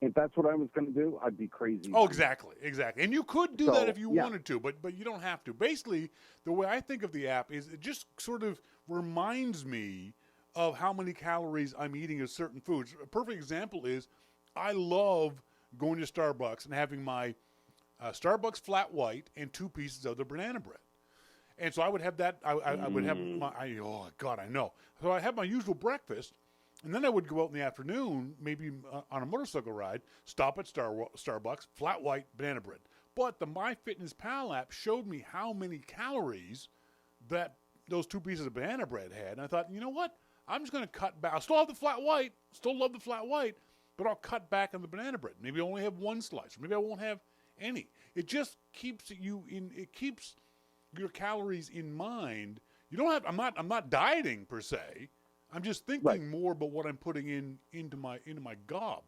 If that's what I was going to do, I'd be crazy. Oh, exactly. And you could do that if you wanted to, but you don't have to. Basically, the way I think of the app is it just sort of reminds me of how many calories I'm eating of certain foods. A perfect example is I love going to Starbucks and having my Starbucks flat white and 2 pieces of the banana bread. And so I would have that. I would have I know. So I have my usual breakfast, and then I would go out in the afternoon, maybe on a motorcycle ride, stop at Starbucks, flat white, banana bread. But the MyFitnessPal app showed me how many calories that those 2 pieces of banana bread had. And I thought, you know what? I'm just going to cut back. I'll still have the flat white, still love the flat white, but I'll cut back on the banana bread. Maybe I only have 1 slice, or maybe I won't have any. It just keeps it keeps your calories in mind. You don't have, I'm not dieting per se. I'm just thinking more about what I'm putting into my gob.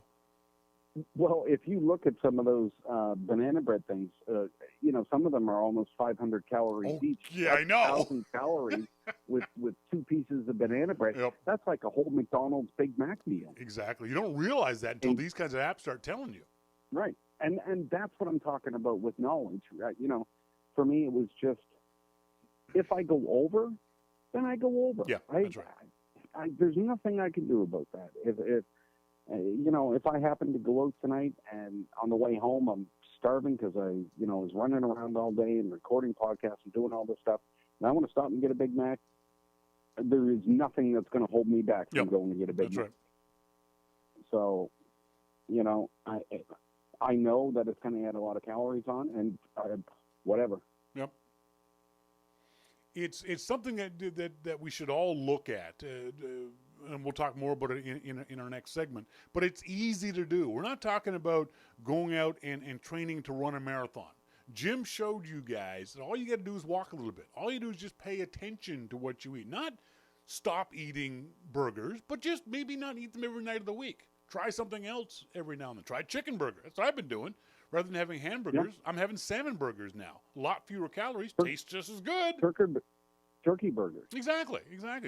Well, if you look at some of those banana bread things, some of them are almost 500 calories Oh, each. yeah, That's I know. 1,000 calories with two pieces of banana bread. Yep. That's like a whole McDonald's Big Mac meal. Exactly. You don't realize that until these kinds of apps start telling you. Right. And that's what I'm talking about with knowledge. Right? For me, it was just, if I go over, then I go over. Yeah, that's right. There's nothing I can do about that. If I happen to go out tonight and on the way home I'm starving because I was running around all day and recording podcasts and doing all this stuff, and I want to stop and get a Big Mac, there is nothing that's going to hold me back from going to get a Big Mac. Right. So, I know that it's going to add a lot of calories on, and whatever. Yep. It's something that we should all look at, and we'll talk more about it in our next segment. But it's easy to do. We're not talking about going out and training to run a marathon. Jim showed you guys that all you got to do is walk a little bit. All you do is just pay attention to what you eat. Not stop eating burgers, but just maybe not eat them every night of the week. Try something else every now and then. Try chicken burger. That's what I've been doing. Rather than having hamburgers, Yep. I'm having salmon burgers now. A lot fewer calories, taste just as good. Turkey burgers. Exactly.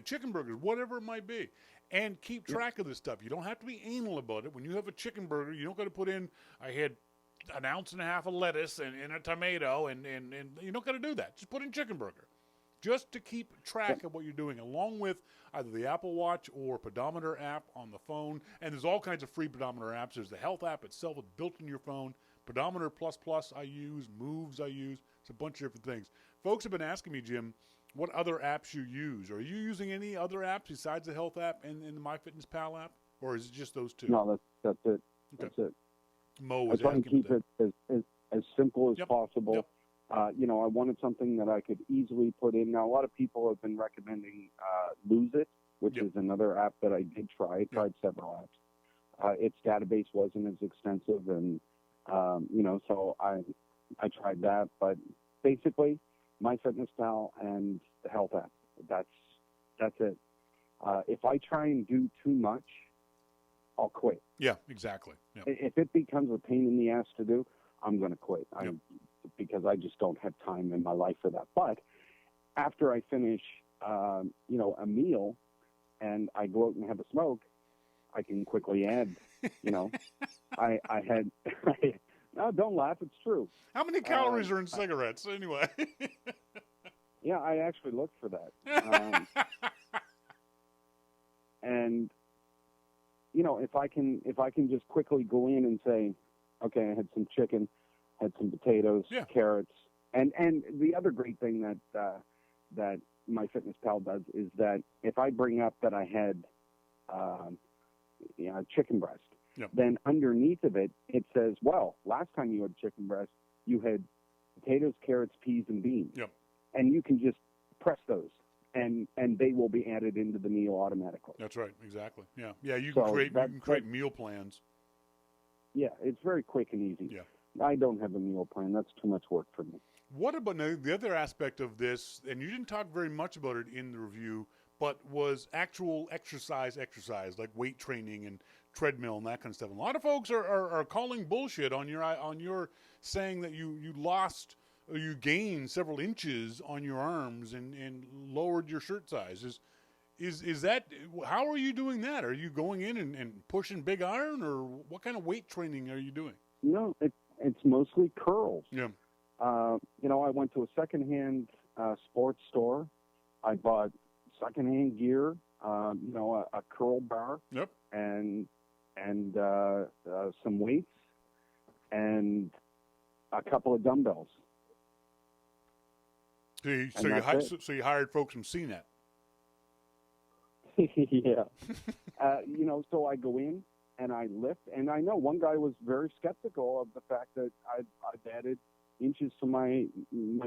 Chicken burgers, whatever it might be. And keep track of this stuff. You don't have to be anal about it. When you have a chicken burger, you don't got to put in, I had an ounce and a half of lettuce and a tomato, and you don't got to do that. Just put in chicken burger. Just to keep track of what you're doing, along with either the Apple Watch or pedometer app on the phone. And there's all kinds of free pedometer apps. There's the health app itself, it's built in your phone. Pedometer plus I use, Moves I use. It's a bunch of different things. Folks have been asking me, Jim, what other apps you use. Are you using any other apps besides the health app and the MyFitnessPal app? Or is it just those two? No, that's it. Okay. That's it. Mo I was try and asking keep about it as simple as Yep. possible. Yep. I wanted something that I could easily put in. Now, a lot of people have been recommending Lose It, which Yep. is another app that I did try. I tried several apps. Its database wasn't as extensive, and so I tried that. But basically, MyFitnessPal and the health app. That's it. If I try and do too much, I'll quit. Yeah, exactly. Yeah. If it becomes a pain in the ass to do, I'm going to quit. Yep. Because I just don't have time in my life for that. But after I finish, a meal, and I go out and have a smoke, I can quickly add. I had. No, don't laugh. It's true. How many calories are in cigarettes anyway? Yeah, I actually looked for that. And if I can just quickly go in and say, okay, I had some chicken, had some potatoes, carrots, and the other great thing that MyFitnessPal does is that if I bring up that I had chicken breast, then underneath of it says, well, last time you had chicken breast, you had potatoes, carrots, peas, and beans. Yep. And you can just press those, and they will be added into the meal automatically. That's right. Exactly. Yeah. Yeah. You can create meal plans. Yeah, it's very quick and easy. Yeah. I don't have a meal plan. That's too much work for me. What about the other aspect of this, and you didn't talk very much about it in the review, but was actual exercise, like weight training and treadmill and that kind of stuff. A lot of folks are calling bullshit on your saying that you lost or you gained several inches on your arms and lowered your shirt size. Is that, how are you doing that? Are you going in and pushing big iron, or what kind of weight training are you doing? No, it's mostly curls. Yeah. I went to a secondhand sports store. I bought secondhand gear, a curl bar, yep, and some weights, and a couple of dumbbells. So you hired folks from CNET. Yeah. So I go in and I lift, and I know one guy was very skeptical of the fact that I've added inches to my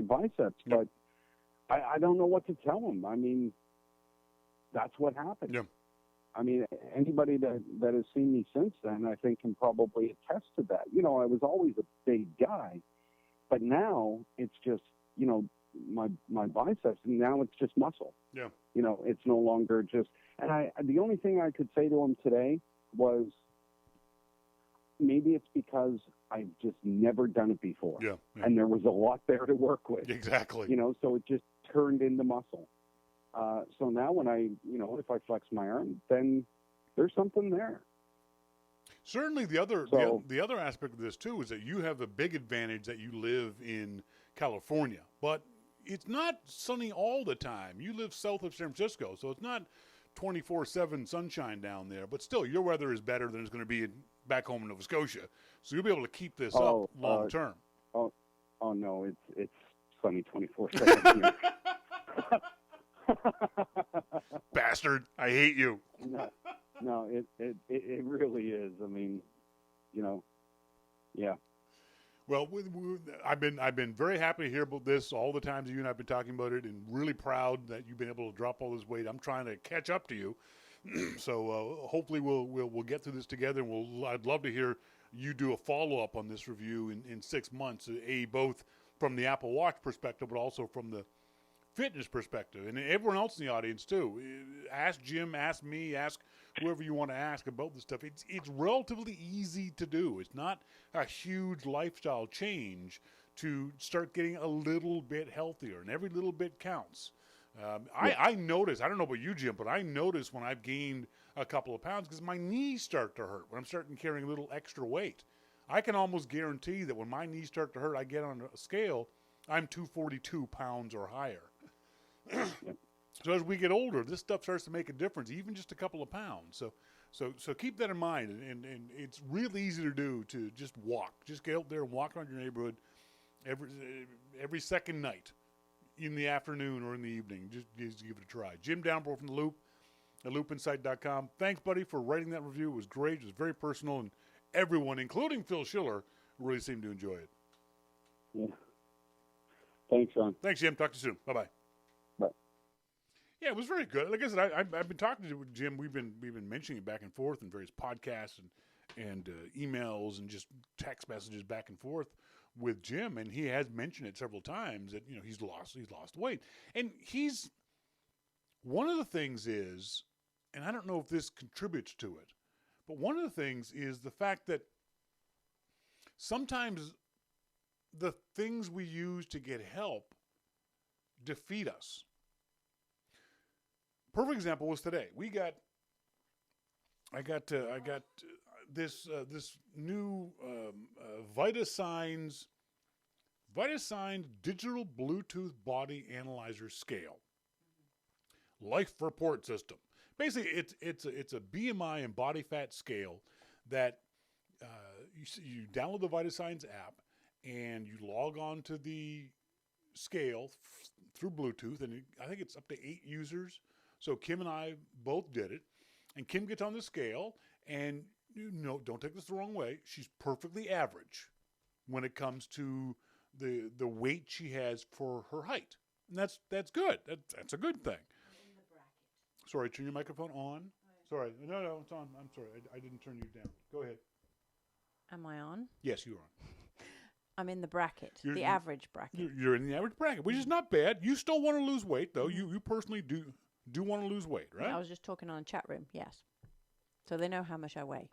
biceps, but I don't know what to tell him. I mean, that's what happened. Yeah. I mean, anybody that has seen me since then, I think, can probably attest to that. I was always a big guy, but now it's just, my biceps, and now it's just muscle. Yeah. It's no longer just, and the only thing I could say to him today was, maybe it's because I've just never done it before. Yeah. And there was a lot there to work with. Exactly. So it just turned into muscle. So now when if I flex my arm, then there's something there. Certainly, the other aspect of this too is that you have a big advantage that you live in California, but it's not sunny all the time. You live south of San Francisco, so it's not 24/7 sunshine down there. But still, your weather is better than it's going to be back home in Nova Scotia, so you'll be able to keep this up long term. Oh no, it's sunny 24/7 here. Bastard, I hate you. No, it really is. I mean, yeah. Well, I've been very happy to hear about this all the times you and I've been talking about it, and really proud that you've been able to drop all this weight. I'm trying to catch up to you, so hopefully we'll get through this together. And I'd love to hear you do a follow up on this review in 6 months. Both from the Apple Watch perspective, but also from the fitness perspective, and everyone else in the audience too. Ask Jim, ask me, ask whoever you want to ask about this stuff. It's relatively easy to do. It's not a huge lifestyle change to start getting a little bit healthier, and every little bit counts. I notice, I don't know about you, Jim, but I notice when I've gained a couple of pounds because my knees start to hurt when I'm starting carrying a little extra weight. I can almost guarantee that when my knees start to hurt, I get on a scale, I'm 242 pounds or higher. So as we get older, this stuff starts to make a difference, even just a couple of pounds. So keep that in mind, and it's real easy to do, to just walk. Just get out there and walk around your neighborhood every second night, in the afternoon or in the evening. Just give it a try. Jim Dalrymple from The Loop, at loopinsight.com. Thanks, buddy, for writing that review. It was great. It was very personal, and everyone, including Phil Schiller, really seemed to enjoy it. Yeah. Thanks, Shawn. Thanks, Jim. Talk to you soon. Bye-bye. Bye. Yeah, it was very good. Like I said, I've been talking to Jim. We've been mentioning it back and forth in various podcasts and emails and just text messages back and forth with Jim, and he has mentioned it several times that he's lost weight, and he's one of the things is, and I don't know if this contributes to it, but one of the things is the fact that sometimes the things we use to get help defeat us. Perfect example was today. I got this new VitaSigns digital Bluetooth body analyzer scale, life report system. Basically, it's a BMI and body fat scale that you download the VitaSigns app and you log on to the scale through Bluetooth, and I think it's up to 8 users. So Kim and I both did it, and Kim gets on the scale, and don't take this the wrong way, she's perfectly average when it comes to the weight she has for her height, and that's good. That's a good thing. I'm in the bracket. Sorry, turn your microphone on. Sorry, no, it's on. I'm sorry, I didn't turn you down. Go ahead. Am I on? Yes, you're on. I'm in the bracket, the average bracket. You're in the average bracket, which is not bad. You still want to lose weight, though. You personally do want to lose weight, right? Yeah, I was just talking on a chat room, yes. So they know how much I weigh.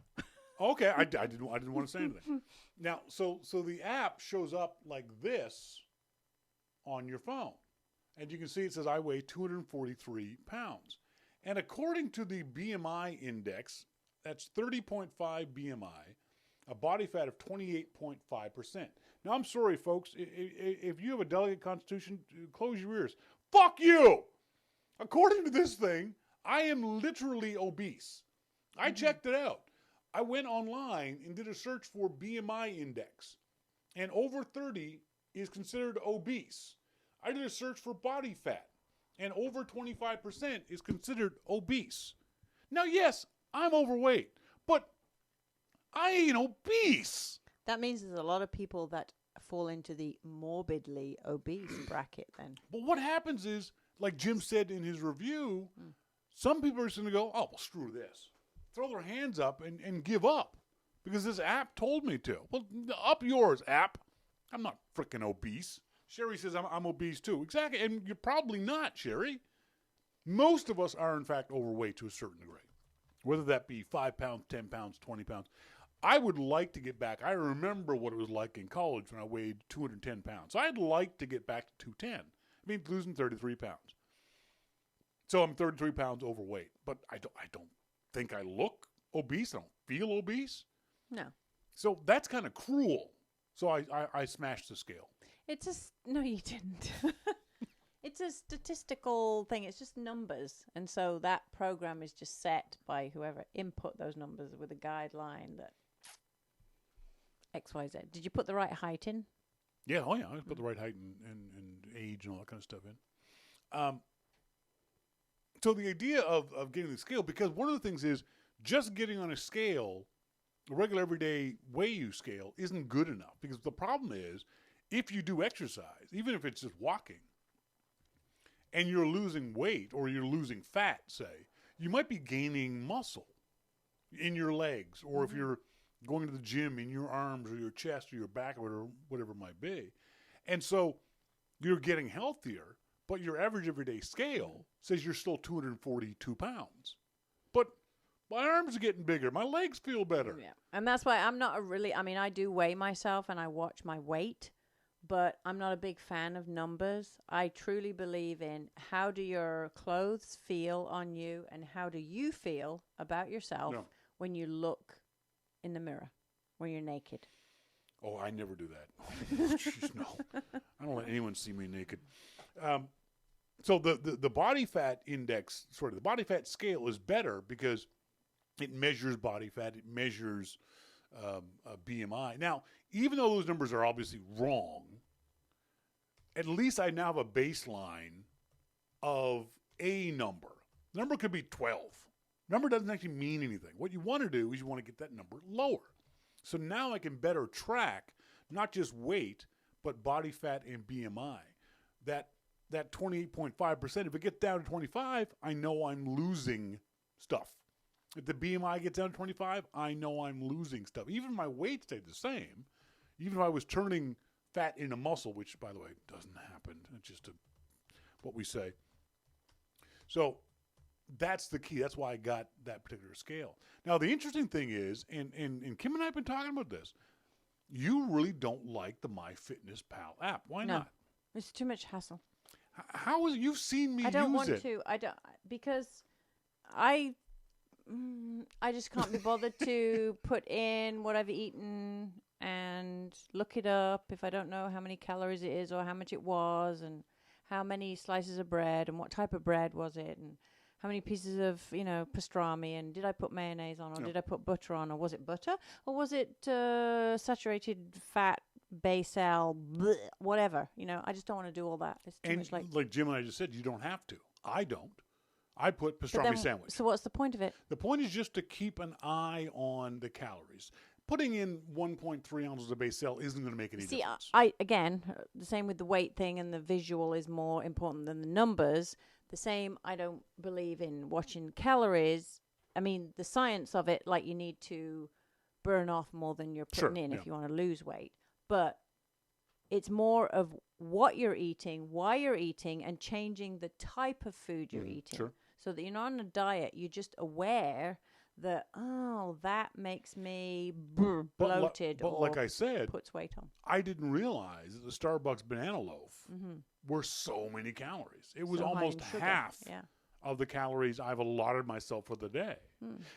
Okay, I didn't want to say anything. Now, so the app shows up like this on your phone. And you can see it says I weigh 243 pounds. And according to the BMI index, that's 30.5 BMI, a body fat of 28.5%. Now, I'm sorry, folks. If you have a delicate constitution, close your ears. Fuck you! According to this thing, I am literally obese. I checked it out. I went online and did a search for BMI index, and over 30 is considered obese. I did a search for body fat, and over 25% is considered obese. Now, yes, I'm overweight, but I ain't obese. That means there's a lot of people that fall into the morbidly obese bracket then. But what happens is, like Jim said in his review, some people are just going to go, oh, well, screw this. Throw their hands up and give up because this app told me to. Well, up yours, app. I'm not freaking obese. Sherry says I'm obese too. Exactly. And you're probably not, Sherry. Most of us are, in fact, overweight to a certain degree, whether that be 5 pounds, 10 pounds, 20 pounds. I would like to get back. I remember what it was like in college when I weighed 210 pounds. So I'd like to get back to 210. I mean, losing 33 pounds. So I'm 33 pounds overweight, but I don't think I look obese. I don't feel obese. No. So that's kind of cruel. So I smashed the scale. It's no, you didn't. It's a statistical thing. It's just numbers. And so that program is just set by whoever input those numbers with a guideline that XYZ. Did you put the right height in? Yeah, oh yeah. I put the right height and age and all that kind of stuff in. So the idea of getting the scale, because one of the things is just getting on a scale, a regular everyday weigh you scale, isn't good enough. Because the problem is, if you do exercise, even if it's just walking, and you're losing weight or you're losing fat, say, you might be gaining muscle in your legs, or if you're going to the gym in your arms or your chest or your back or whatever it might be. And so you're getting healthier, but your average everyday scale says you're still 242 pounds. But my arms are getting bigger. My legs feel better. Yeah. And that's why I'm not I do weigh myself and I watch my weight, but I'm not a big fan of numbers. I truly believe in how do your clothes feel on you and how do you feel about yourself when you look in the mirror, when you're naked. Oh, I never do that. Jeez, no. I don't let anyone see me naked. So the body fat index, the body fat scale is better because it measures body fat. It measures BMI. Now, even though those numbers are obviously wrong, at least I now have a baseline of a number. The number could be 12. Number doesn't actually mean anything. What you want to do is you want to get that number lower. So now I can better track not just weight, but body fat and BMI. That 28.5%, if it gets down to 25, I know I'm losing stuff. If the BMI gets down to 25, I know I'm losing stuff. Even if my weight stayed the same, even if I was turning fat into muscle, which, by the way, doesn't happen. It's just what we say. So that's the key. That's why I got that particular scale. Now, the interesting thing is, and Kim and I have been talking about this, you really don't like the MyFitnessPal app. Why not? It's too much hassle. How is it? You've seen me use it. I don't want to. I don't, because I just can't be bothered to put in what I've eaten and look it up if I don't know how many calories it is or how much it was and how many slices of bread and what type of bread was it and how many pieces of, pastrami and did I put mayonnaise on or did I put butter on or was it butter or was it saturated fat, Basal, bleh, whatever. I just don't want to do all that. It's too much like Jim and I just said, you don't have to. I don't. I put pastrami sandwich. So what's the point of it? The point is just to keep an eye on the calories. Putting in 1.3 ounces of Basal isn't going to make any difference. Again, the same with the weight thing and the visual is more important than the numbers. The same, I don't believe in watching calories. I mean, the science of it, like you need to burn off more than you're putting in if you want to lose weight. But it's more of what you're eating, why you're eating, and changing the type of food you're eating. Sure. So that you're not on a diet. You're just aware that, that makes me bloated but or like I said, puts weight on. I didn't realize that the Starbucks banana loaf were so many calories. It was So high almost in sugar. half of the calories I've allotted myself for the day.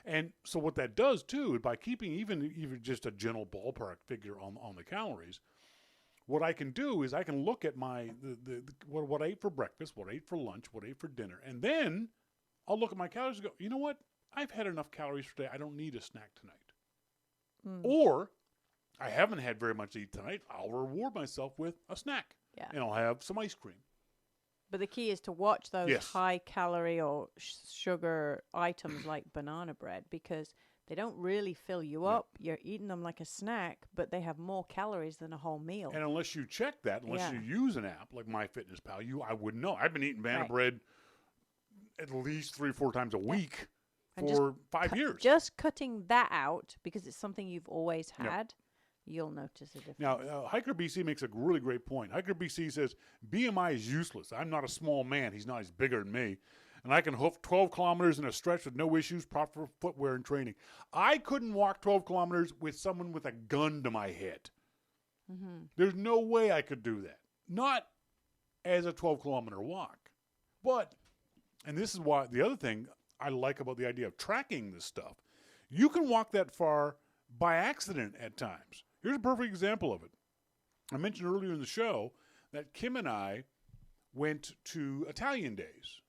And so what that does, too, by keeping even just a general ballpark figure on the calories, what I can do is I can look at what I ate for breakfast, what I ate for lunch, what I ate for dinner, and then I'll look at my calories and go, you know what? I've had enough calories for today. I don't need a snack tonight. Or I haven't had very much to eat tonight. I'll reward myself with a snack. Yeah. And I'll have some ice cream. But the key is to watch those high calorie or sugar items like banana bread because they don't really fill you up. You're eating them like a snack, but they have more calories than a whole meal. And unless you check that, unless you use an app like MyFitnessPal, I wouldn't know. I've been eating banana bread at least 3-4 times a week for 5 years. Just cutting that out because it's something you've always had. You'll notice a difference. Now, Hiker BC makes a really great point. Hiker BC says, BMI is useless. I'm not a small man. He's not. He's bigger than me. and I can hoof 12 kilometers in a stretch with no issues, proper footwear and training. I couldn't walk 12 kilometers with someone with a gun to my head. Mm-hmm. There's no way I could do that. Not as a 12-kilometer walk. But, and this is why the other thing I like about the idea of tracking this stuff, you can walk that far by accident at times. Here's a perfect example of it. I mentioned earlier in the show that Kim and I went to Italian Days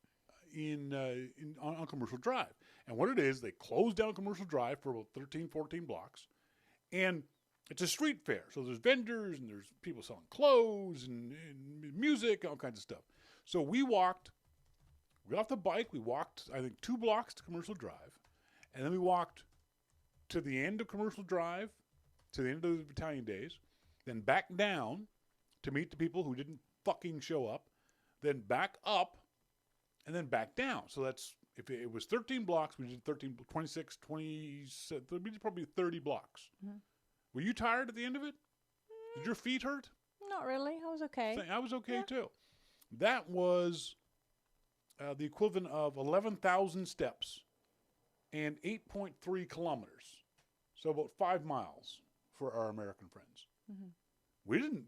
on Commercial Drive. And what it is, they closed down Commercial Drive for about 13, 14 blocks. And it's a street fair. So there's vendors and there's people selling clothes and music, all kinds of stuff. So we got off the bike, we walked, I think, 2 blocks to Commercial Drive. And then we walked to the end of Commercial Drive, to the end of the Italian Days, then back down to meet the people who didn't fucking show up, then back up, and then back down. So that's, if it was 13 blocks, we did 13, 26, 27, we did probably 30 blocks. Mm-hmm. Were you tired at the end of it? Did your feet hurt? Not really. I was okay. I was okay too. That was the equivalent of 11,000 steps and 8.3 kilometers. So about 5 miles for our American friends. Mm-hmm. We didn't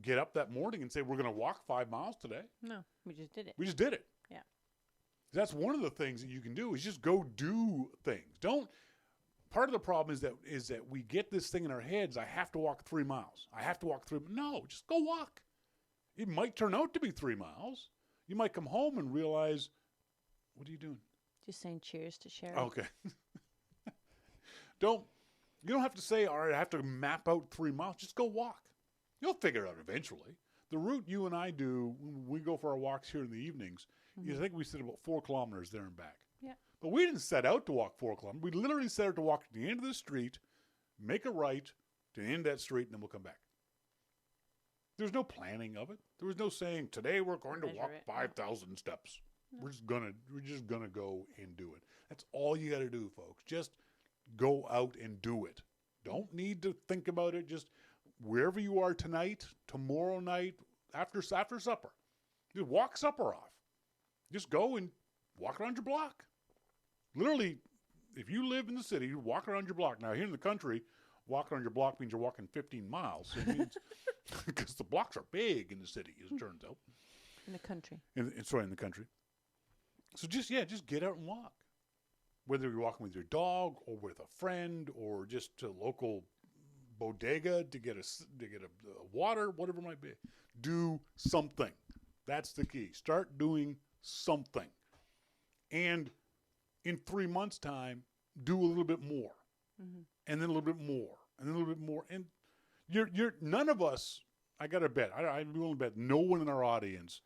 get up that morning and say, we're going to walk 5 miles today. No, we just did it. We just did it. Yeah. That's one of the things that you can do is just go do things. Part of the problem is that we get this thing in our heads, I have to walk 3 miles. I have to walk 3 miles. No, just go walk. It might turn out to be 3 miles. You might come home and realize, what are you doing? Just saying cheers to Sherry. Okay. You don't have to say, all right, I have to map out 3 miles. Just go walk. You'll figure it out eventually. The route you and I do when we go for our walks here in the evenings is I think we sit about 4 kilometers there and back. Yeah. But we didn't set out to walk 4 kilometers. We literally set out to walk to the end of the street, make a right to the end of that street, and then we'll come back. There's no planning of it. There was no saying, today we're going to walk 5,000 steps. No. We're just gonna go and do it. That's all you got to do, folks. Just go out and do it. Don't need to think about it. Just wherever you are tonight, tomorrow night, after supper, just walk supper off. Just go and walk around your block. Literally, if you live in the city, you walk around your block. Now, here in the country, walk around your block means you're walking 15 miles. So it means because the blocks are big in the city, as it turns out. In the country. In the country. So just get out and walk. Whether you're walking with your dog or with a friend or just to a local bodega to get a water, whatever it might be. Do something. That's the key. Start doing something. And in 3 months' time, do a little bit more. Mm-hmm. And then a little bit more. And then a little bit more. And you're none of us, I got to bet, I'm willing to bet no one in our audience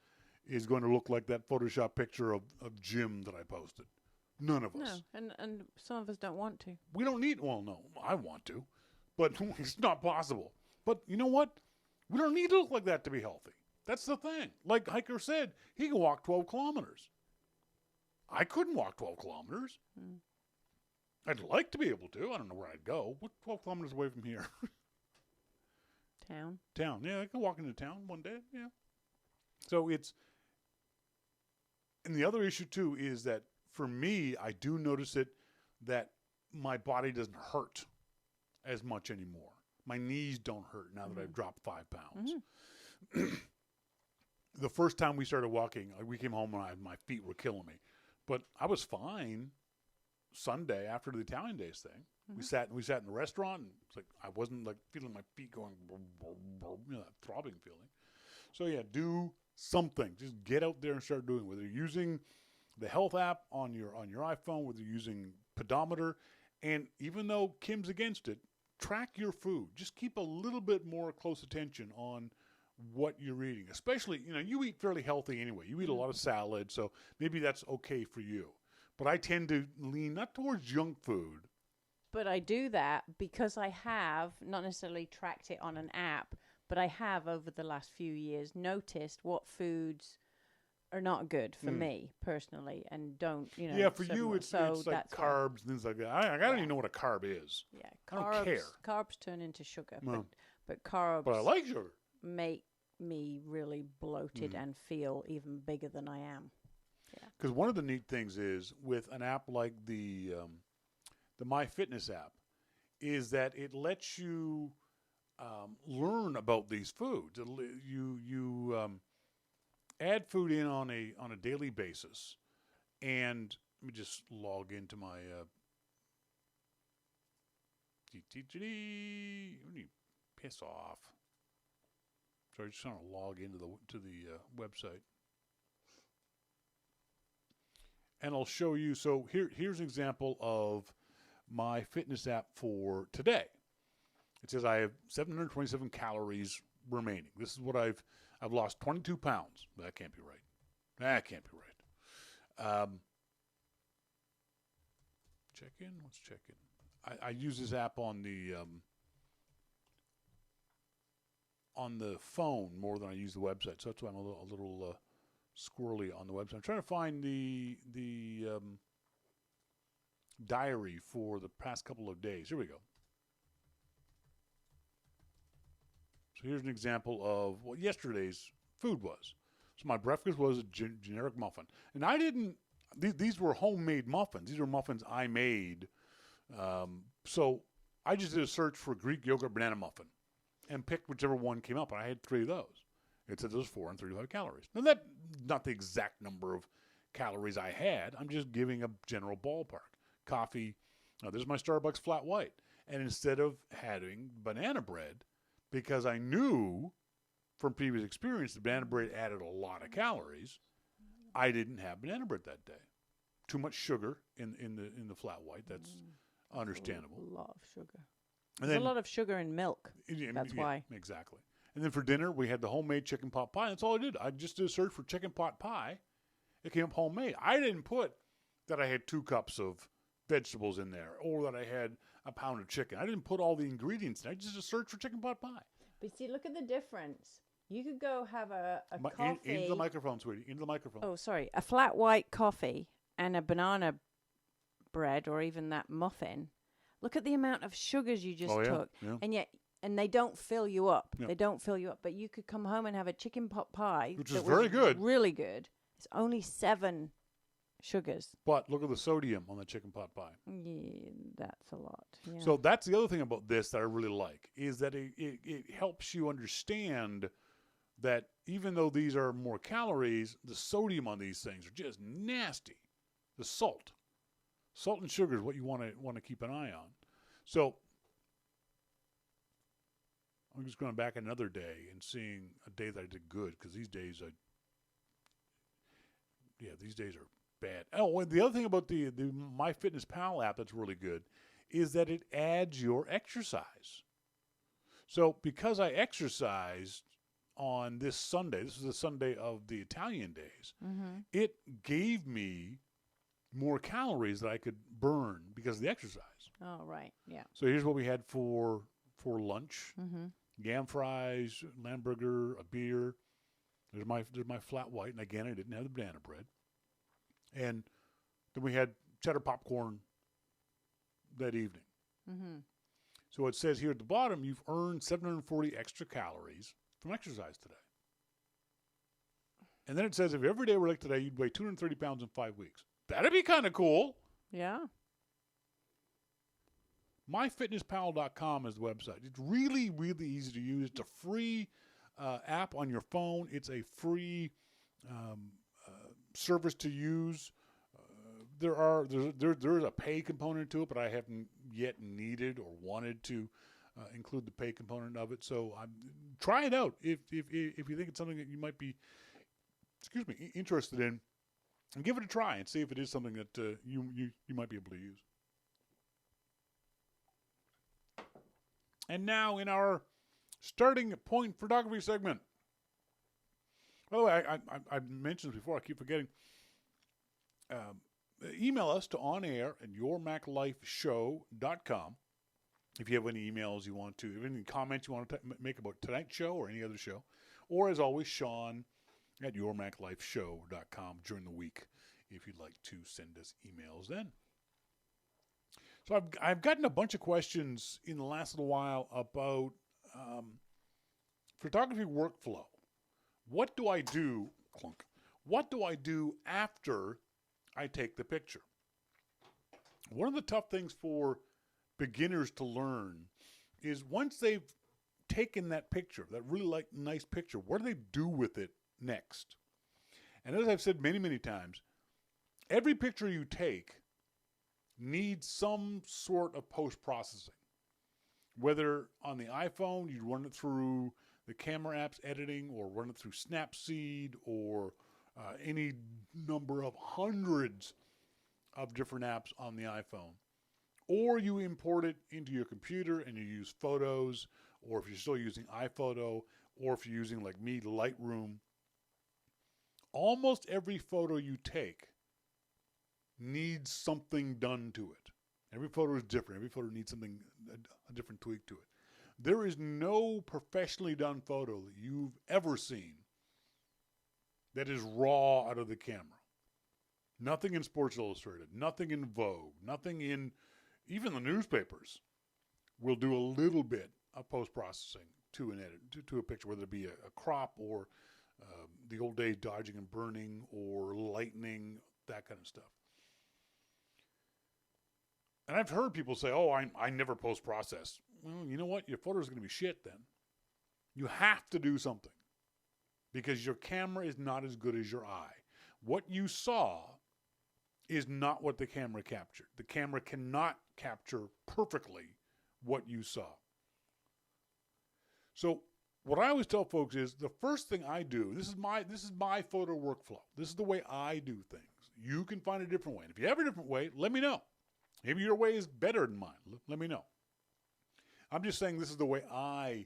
is going to look like that Photoshop picture of Jim that I posted. None of us. No, and some of us don't want to. We don't need, well, no, I want to, but it's not possible. But you know what? We don't need to look like that to be healthy. That's the thing. Like Hiker said, he can walk 12 kilometers. I couldn't walk 12 kilometers. Mm. I'd like to be able to. I don't know where I'd go. What 12 kilometers away from here? Town. Yeah, I can walk into town one day. Yeah. So it's, and the other issue too is that for me, I do notice it that my body doesn't hurt as much anymore. My knees don't hurt now that I've dropped 5 pounds. Mm-hmm. The first time we started walking, we came home and my feet were killing me. But I was fine Sunday after the Italian Days thing. Mm-hmm. We sat in the restaurant, and it's like I wasn't like feeling my feet going, that throbbing feeling. So yeah, do something. Just get out there and start doing it. Whether you're using the health app on your iPhone, whether you're using pedometer, and even though Kim's against it, track your food. Just keep a little bit more close attention on what you're eating. Especially, you eat fairly healthy anyway. You eat a lot of salad, so maybe that's okay for you. But I tend to lean not towards junk food. But I do that because I have not necessarily tracked it on an app, but I have over the last few years noticed what foods are not good for me personally and don't, Yeah, for you it's like carbs and things like that. I don't even know what a carb is. Yeah, I don't care. Carbs turn into sugar, no. but carbs But I like sugar. Make me really bloated and feel even bigger than I am. Yeah. Because one of the neat things is with an app like the MyFitness app is that it lets you learn about these foods. You add food in on a daily basis, and let me just log into my piss off. Sorry, just trying to log into the website, and I'll show you. So here's an example of my fitness app for today. It says I have 727 calories remaining. This is what I've lost 22 pounds. That can't be right. That can't be right. Check in. Let's check in. I use this app on the phone more than I use the website, so that's why I'm a little squirrely on the website. I'm trying to find the diary for the past couple of days. Here we go. So here's an example of what yesterday's food was. So my breakfast was a generic muffin, and I didn't. These were homemade muffins. These were muffins I made. So I just did a search for Greek yogurt banana muffin and picked whichever one came up. And I had 3 of those. It said there was 435 calories. Now that's not the exact number of calories I had. I'm just giving a general ballpark. Coffee. This is my Starbucks flat white. And instead of having banana bread, because I knew from previous experience that banana bread added a lot of calories, I didn't have banana bread that day. Too much sugar in the flat white. That's understandable. A lot of sugar. And There's a lot of sugar in milk. That's why. Exactly. And then for dinner, we had the homemade chicken pot pie. That's all I did. I just did a search for chicken pot pie. It came up homemade. I didn't put that I had 2 cups of vegetables in there or that I had a pound of chicken. I didn't put all the ingredients in. I just did a search for chicken pot pie. But see, look at the difference. You could go have a coffee. Into the microphone, sweetie. Into the microphone. Oh, sorry. A flat white coffee and a banana bread or even that muffin. Look at the amount of sugars you just took. Yeah. And they don't fill you up. Yeah. They don't fill you up. But you could come home and have a chicken pot pie. Which is very good. Really good. It's only 7 sugars. But look at the sodium on the chicken pot pie. Yeah, that's a lot. Yeah. So that's the other thing about this that I really like is that it helps you understand that even though these are more calories, the sodium on these things are just nasty. The salt and sugar is what you want to keep an eye on. So I'm just going back another day and seeing a day that I did good because these days are bad. Oh, and the other thing about the MyFitnessPal app that's really good is that it adds your exercise. So because I exercised on this Sunday, this was the Sunday of the Italian days, it gave me more calories that I could burn because of the exercise. Oh, right. Yeah. So here's what we had for lunch. Yam fries, lamb burger, a beer. There's my flat white. And again, I didn't have the banana bread. And then we had cheddar popcorn that evening. So it says here at the bottom, you've earned 740 extra calories from exercise today. And then it says if every day were like today, you'd weigh 230 pounds in 5 weeks. That'd be kind of cool. Yeah. MyFitnessPal.com is the website. It's really, really easy to use. It's a free app on your phone. It's a free service to use. There's a pay component to it, but I haven't yet needed or wanted to include the pay component of it. So try it out if you think it's something that you might be, interested in, and give it a try and see if it is something that you might be able to use. And now in our starting point photography segment. By the way, I mentioned this before. I keep forgetting. Email us to onair@yourmaclifeshow.com if you have any emails you want to, if any comments you want to make about tonight's show or any other show. Or as always, Shawn@yourmaclifeshow.com during the week if you'd like to send us emails then. So I've gotten a bunch of questions in the last little while about photography workflow. What do I do? what do I do after I take the picture? One of the tough things for beginners to learn is once they've taken that picture, that really nice picture, what do they do with it next? And as I've said many, many times, every picture you take needs some sort of post-processing. Whether on the iPhone, you run it through the camera apps editing, or run it through Snapseed, or any number of hundreds of different apps on the iPhone. Or you import it into your computer and you use Photos, or if you're still using iPhoto, or if you're using, like me, Lightroom. Almost every photo you take needs something done to it. Every photo is different. Every photo needs something, a different tweak to it. There is no professionally done photo that you've ever seen that is raw out of the camera. Nothing in Sports Illustrated, nothing in Vogue, nothing in even the newspapers will do a little bit of post-processing to an edit, to a picture, whether it be a crop or the old days dodging and burning or lightning, that kind of stuff. And I've heard people say, oh, I never post-process. Well, you know what? Your photo is going to be shit then. You have to do something because your camera is not as good as your eye. What you saw is not what the camera captured. The camera cannot capture perfectly what you saw. So what I always tell folks is the first thing I do, this is my photo workflow. This is the way I do things. You can find a different way. And if you have a different way, let me know. Maybe your way is better than mine. Let me know. I'm just saying this is the way I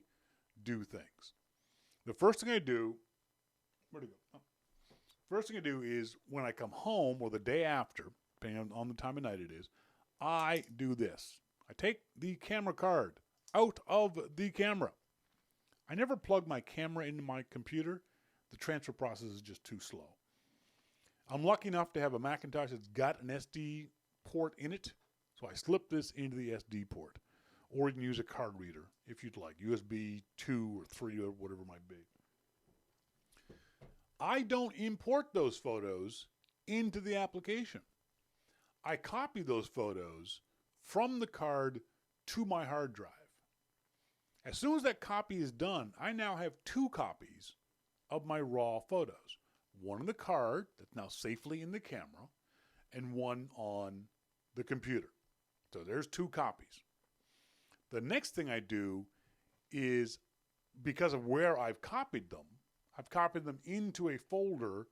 do things. The first thing I do, where'd it go? Oh. First thing I do is when I come home or the day after, depending on the time of night it is, I do this. I take the camera card out of the camera. I never plug my camera into my computer. The transfer process is just too slow. I'm lucky enough to have a Macintosh that's got an SD port in it. So I slip this into the SD port. Or you can use a card reader if you'd like. USB 2 or 3 or whatever it might be. I don't import those photos into the application. I copy those photos from the card to my hard drive. As soon as that copy is done, I now have 2 copies of my raw photos. One on the card that's now safely in the camera and one on the computer. So there's 2 copies. The next thing I do is, because of where I've copied them into a folder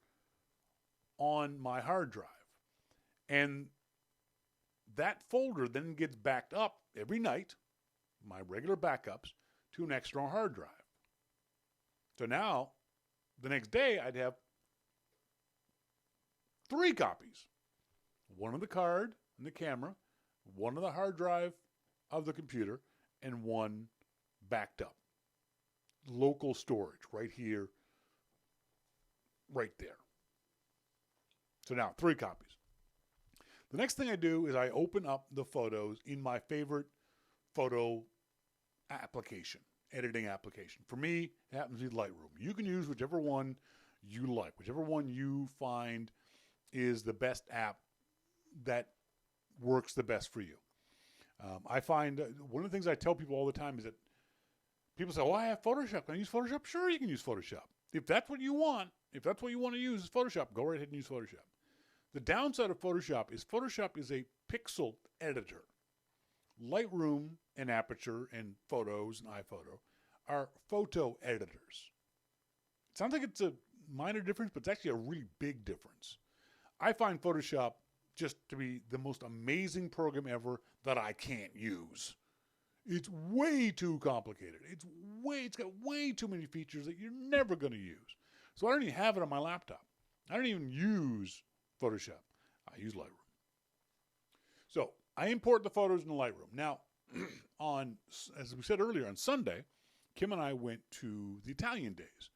on my hard drive. And that folder then gets backed up every night, my regular backups, to an external hard drive. So now, the next day, I'd have 3 copies. One of the card and the camera, one of the hard drive of the computer, and one backed up. Local storage right here, right there. So now 3 copies. The next thing I do is I open up the photos in my favorite photo application, editing application. For me, it happens to be Lightroom. You can use whichever one you like, whichever one you find is the best app that works the best for you. I find one of the things I tell people all the time is that people say, oh, I have Photoshop. Can I use Photoshop? Sure, you can use Photoshop. If that's what you want to use is Photoshop, go right ahead and use Photoshop. The downside of Photoshop is a pixel editor. Lightroom and Aperture and Photos and iPhoto are photo editors. It sounds like it's a minor difference, but it's actually a really big difference. I find Photoshop just to be the most amazing program ever that I can't use. It's way too complicated. It's got way too many features that you're never going to use. So I don't even have it on my laptop. I don't even use Photoshop. I use Lightroom. So I import the photos into Lightroom. Now, as we said earlier, on Sunday, Kim and I went to the Italian Days.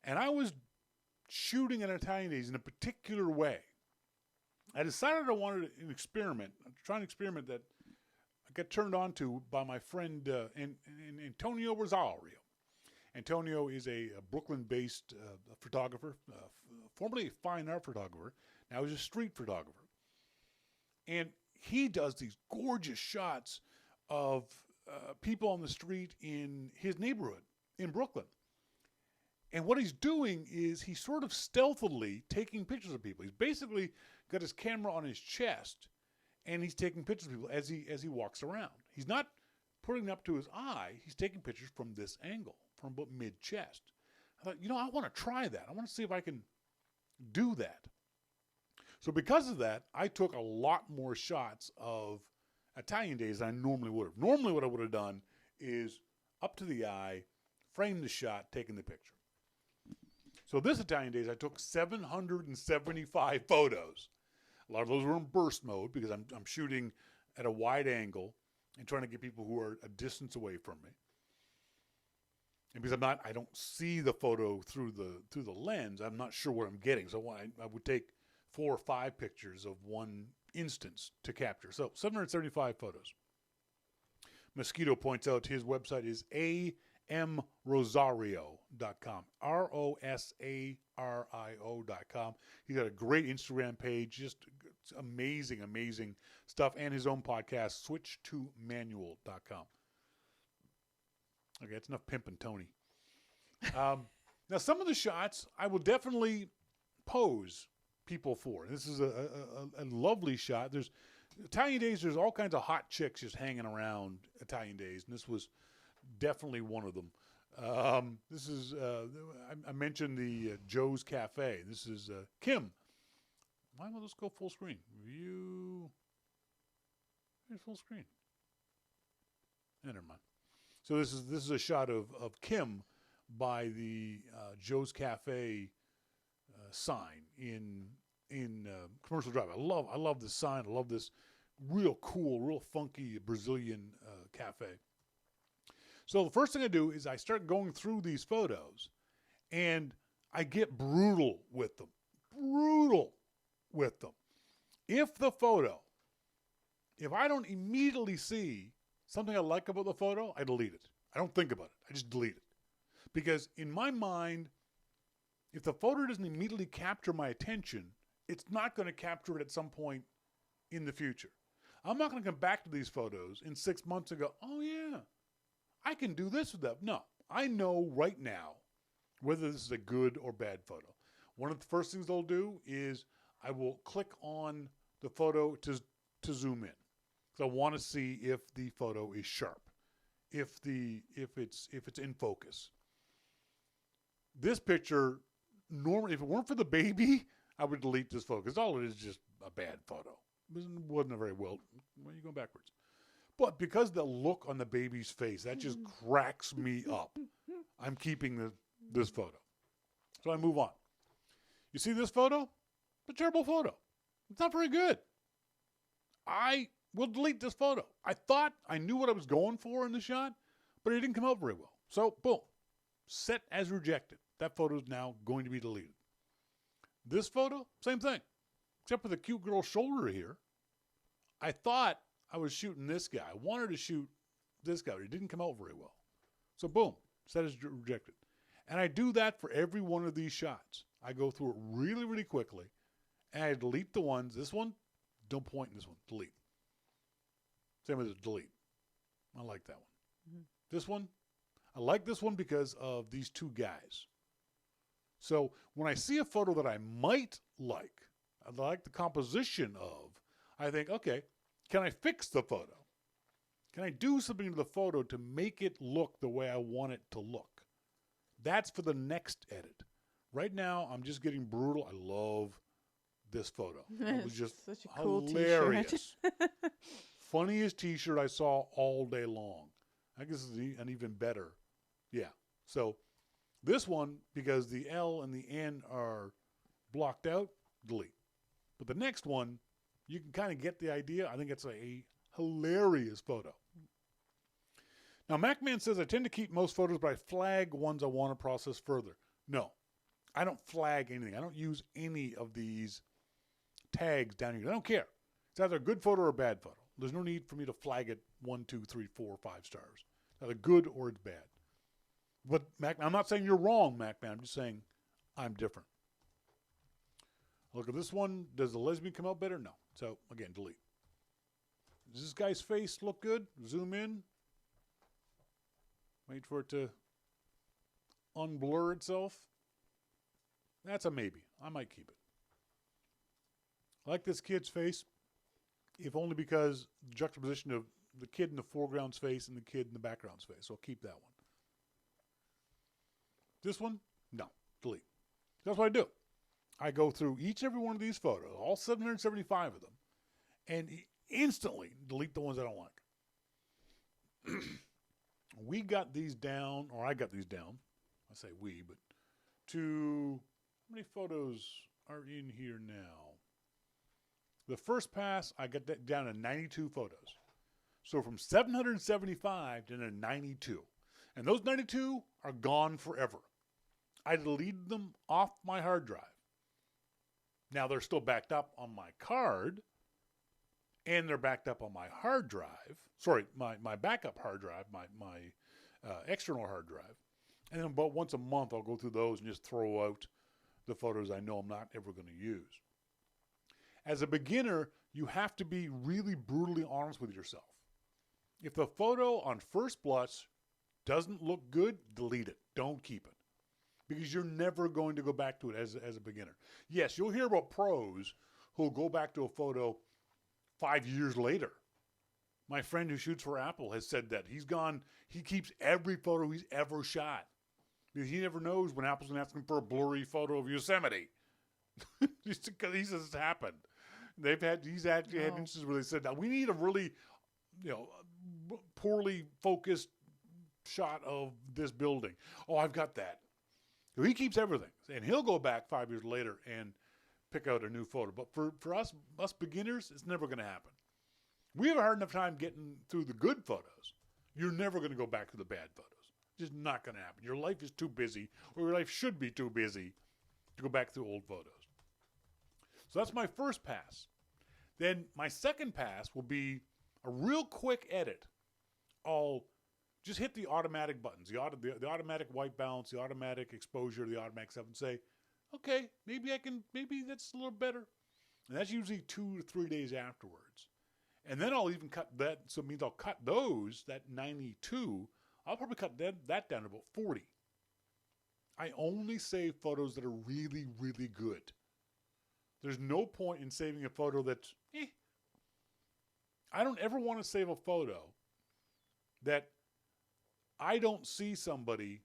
And I was shooting at Italian Days in a particular way. I decided I wanted an experiment, trying an experiment that I got turned on to by my friend Antonio Rosario. Antonio is a Brooklyn-based photographer, formerly a fine art photographer. Now he's a street photographer. And he does these gorgeous shots of people on the street in his neighborhood in Brooklyn. And what he's doing is he's sort of stealthily taking pictures of people. He's basically got his camera on his chest, and he's taking pictures of people as he walks around. He's not putting it up to his eye. He's taking pictures from this angle, from about mid-chest. I thought, I want to try that. I want to see if I can do that. So because of that, I took a lot more shots of Italian days than I normally would have. Normally what I would have done is up to the eye, frame the shot, taking the picture. So this Italian days, I took 775 photos. A lot of those were in burst mode because I'm shooting at a wide angle and trying to get people who are a distance away from me. And because I don't see the photo through the lens, I'm not sure what I'm getting. So I would take 4 or 5 pictures of one instance to capture. So 775 photos. Mosquito points out his website is amrosario.com. ROSARIO.com. He's got a great Instagram page, just amazing, amazing stuff, and his own podcast, switchtomanual.com. Okay, that's enough pimping Tony. Now, some of the shots I will definitely pose people for. This is a lovely shot. There's Italian days, there's all kinds of hot chicks just hanging around Italian days, and this was definitely one of them. This is, I mentioned the Joe's Cafe. This is Kim. Why don't let's go full screen? View. Here's full screen. Never mind. So this is a shot of Kim by the Joe's Cafe sign in Commercial Drive. I love this sign. I love this real cool, real funky Brazilian cafe. So the first thing I do is I start going through these photos, and I get brutal with them. If I don't immediately see something I like about the photo, I delete it. I don't think about it. I just delete it. Because in my mind, if the photo doesn't immediately capture my attention, it's not going to capture it at some point in the future. I'm not going to come back to these photos in 6 months and go, oh yeah, I can do this with that. No, I know right now whether this is a good or bad photo. One of the first things I'll do is I will click on the photo to zoom in. So I want to see if the photo is sharp, if it's in focus. This picture, normally, if it weren't for the baby, I would delete this photo because all it is just a bad photo. It wasn't a very well you go backwards. But because the look on the baby's face, that just cracks me up. I'm keeping this photo. So I move on. You see this photo? It's a terrible photo. It's not very good. I will delete this photo. I thought I knew what I was going for in the shot, but it didn't come out very well. So, boom. Set as rejected. That photo is now going to be deleted. This photo, same thing. Except for the cute girl's shoulder here. I thought I was shooting this guy. I wanted to shoot this guy, but it didn't come out very well. So, boom. Set as rejected. And I do that for every one of these shots. I go through it really, really quickly, and I delete the ones. This one, don't point in this one. Delete. Same as delete. I like that one. Mm-hmm. This one, I like this one because of these two guys. So when I see a photo that I might like, I like the composition of, I think, okay, can I fix the photo? Can I do something to the photo to make it look the way I want it to look? That's for the next edit. Right now, I'm just getting brutal. I love this photo. It was just such a cool hilarious. Funniest t-shirt I saw all day long. I guess it's an even better. Yeah. So this one, because the L and the N are blocked out, delete. But the next one, you can kind of get the idea. I think it's a hilarious photo. Now, MacMan says, I tend to keep most photos, but I flag ones I want to process further. No, I don't flag anything. I don't use any of these tags down here. I don't care. It's either a good photo or a bad photo. There's no need for me to flag it 1, 2, 3, 4, 5 stars. It's either good or it's bad. But Mac, I'm not saying you're wrong, MacMan. I'm just saying I'm different. Look at this one. Does the lesbian come out better? No. So, again, delete. Does this guy's face look good? Zoom in. Wait for it to unblur itself. That's a maybe. I might keep it. I like this kid's face, if only because the juxtaposition of the kid in the foreground's face and the kid in the background's face. So I'll keep that one. This one? No. Delete. That's what I do. I go through each and every one of these photos, all 775 of them, and instantly delete the ones I don't like. We got these down, or I got these down. I say we, but to, how many photos are in here now? The first pass, I got that down to 92 photos. So from 775 down to 92. And those 92 are gone forever. I deleted them off my hard drive. Now they're still backed up on my card, and they're backed up on my hard drive. Sorry, my backup hard drive, my external hard drive. And then about once a month, I'll go through those and just throw out the photos I know I'm not ever going to use. As a beginner, you have to be really brutally honest with yourself. If the photo on first blush doesn't look good, delete it. Don't keep it. Because you're never going to go back to it as a beginner. Yes, you'll hear about pros who'll go back to a photo 5 years later. My friend who shoots for Apple has said that. He keeps every photo he's ever shot. Because he never knows when Apple's going to ask him for a blurry photo of Yosemite. Just because he says it's happened. He's actually had instances where they said, now we need a really, poorly focused shot of this building. Oh, I've got that. So he keeps everything. And he'll go back 5 years later and pick out a new photo. But for us beginners, it's never going to happen. We have a hard enough time getting through the good photos. You're never going to go back to the bad photos. Just not going to happen. Your life is too busy, or your life should be too busy to go back through old photos. So that's my first pass. Then my second pass will be a real quick edit. I'll just hit the automatic buttons, the automatic white balance, the automatic exposure, the automatic stuff, and say, okay, maybe that's a little better. And that's usually 2 to 3 days afterwards. And then I'll even cut that, so it means I'll cut that 92, I'll probably cut that down to about 40. I only save photos that are really, really good. There's no point in saving a photo that's, I don't ever want to save a photo that I don't see somebody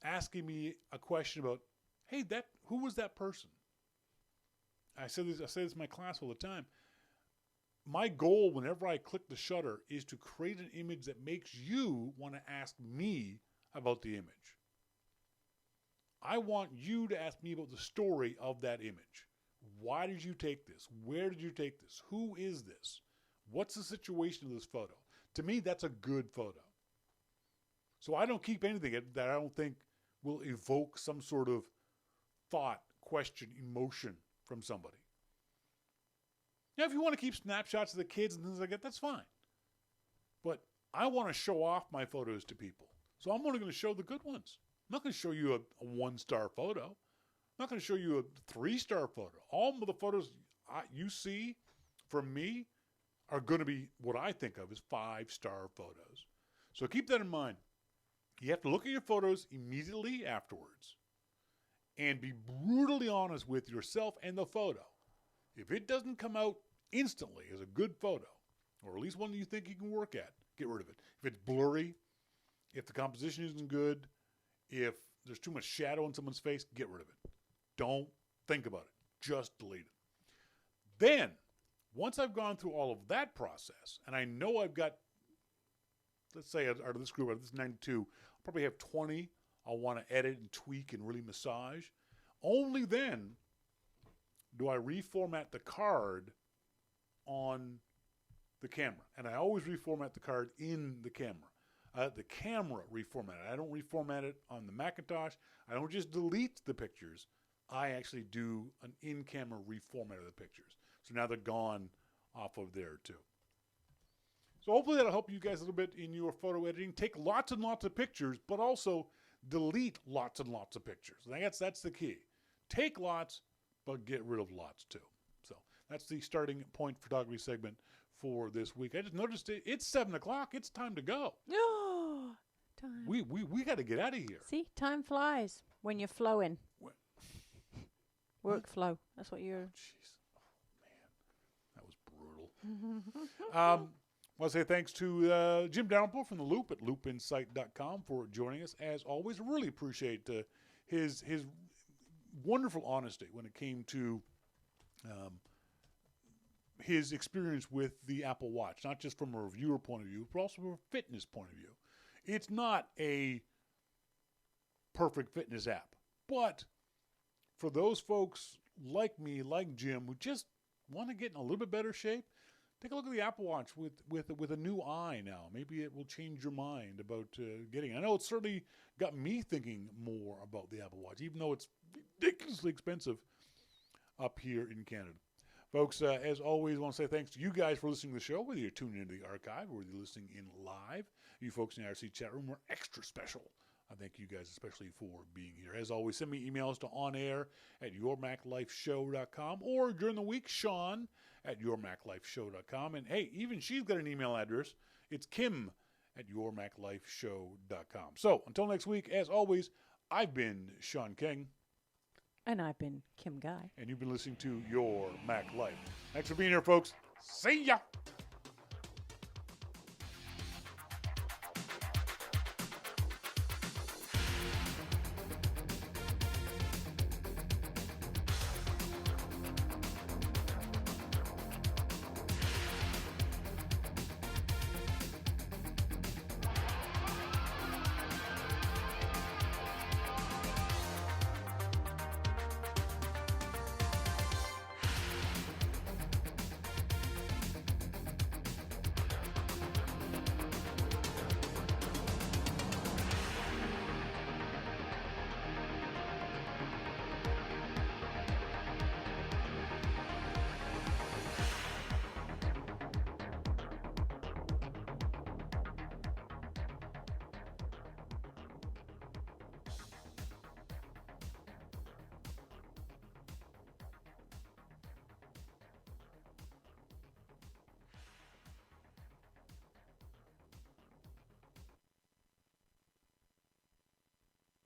asking me a question about, hey, who was that person? I say this in my class all the time. My goal whenever I click the shutter is to create an image that makes you want to ask me about the image. I want you to ask me about the story of that image. Why did you take this? Where did you take this? Who is this? What's the situation of this photo? To me, that's a good photo. So I don't keep anything that I don't think will evoke some sort of thought, question, emotion from somebody. Now, if you want to keep snapshots of the kids and things like that, that's fine. But I want to show off my photos to people. So I'm only going to show the good ones. I'm not going to show you a 1-star photo. I'm not going to show you a 3-star photo. All of the photos you see from me are going to be what I think of as 5-star photos. So keep that in mind. You have to look at your photos immediately afterwards and be brutally honest with yourself and the photo. If it doesn't come out instantly as a good photo, or at least one that you think you can work at, get rid of it. If it's blurry, if the composition isn't good, if there's too much shadow in someone's face, get rid of it. Don't think about it. Just delete it. Then, once I've gone through all of that process, and I know I've got, let's say out of this group, out of this 92, I'll probably have 20 I'll want to edit and tweak and really massage. Only then do I reformat the card on the camera. And I always reformat the card in the camera. The camera reformat it. I don't reformat it on the Macintosh. I don't just delete the pictures. I actually do an in-camera reformat of the pictures. So now they're gone off of there too. So hopefully that'll help you guys a little bit in your photo editing. Take lots and lots of pictures, but also delete lots and lots of pictures. I think that's the key. Take lots, but get rid of lots too. So that's the starting point photography segment for this week. I just noticed it's 7 o'clock. It's time to go. Oh, time. We got to get out of here. See, time flies when you're flowing. What? Workflow. That's what you're. Jeez. Oh, man. That was brutal. I want to say thanks to Jim Dalrymple from The Loop at loopinsight.com for joining us. As always, really appreciate his wonderful honesty when it came to his experience with the Apple Watch, not just from a reviewer point of view, but also from a fitness point of view. It's not a perfect fitness app, but for those folks like me, like Jim, who just want to get in a little bit better shape, take a look at the Apple Watch with a new eye now. Maybe it will change your mind about getting it. I know it's certainly got me thinking more about the Apple Watch, even though it's ridiculously expensive up here in Canada. Folks, as always, I want to say thanks to you guys for listening to the show, whether you're tuning into the archive or whether you're listening in live. You folks in the IRC chat room are extra special. I thank you guys especially for being here. As always, send me emails to onair@yourmaclifeshow.com or during the week, Shawn at yourmaclifeshow.com. And hey, even she's got an email address. It's kim@yourmaclifeshow.com. So until next week, as always, I've been Shawn King. And I've been Kim Guy. And you've been listening to Your Mac Life. Thanks for being here, folks. See ya.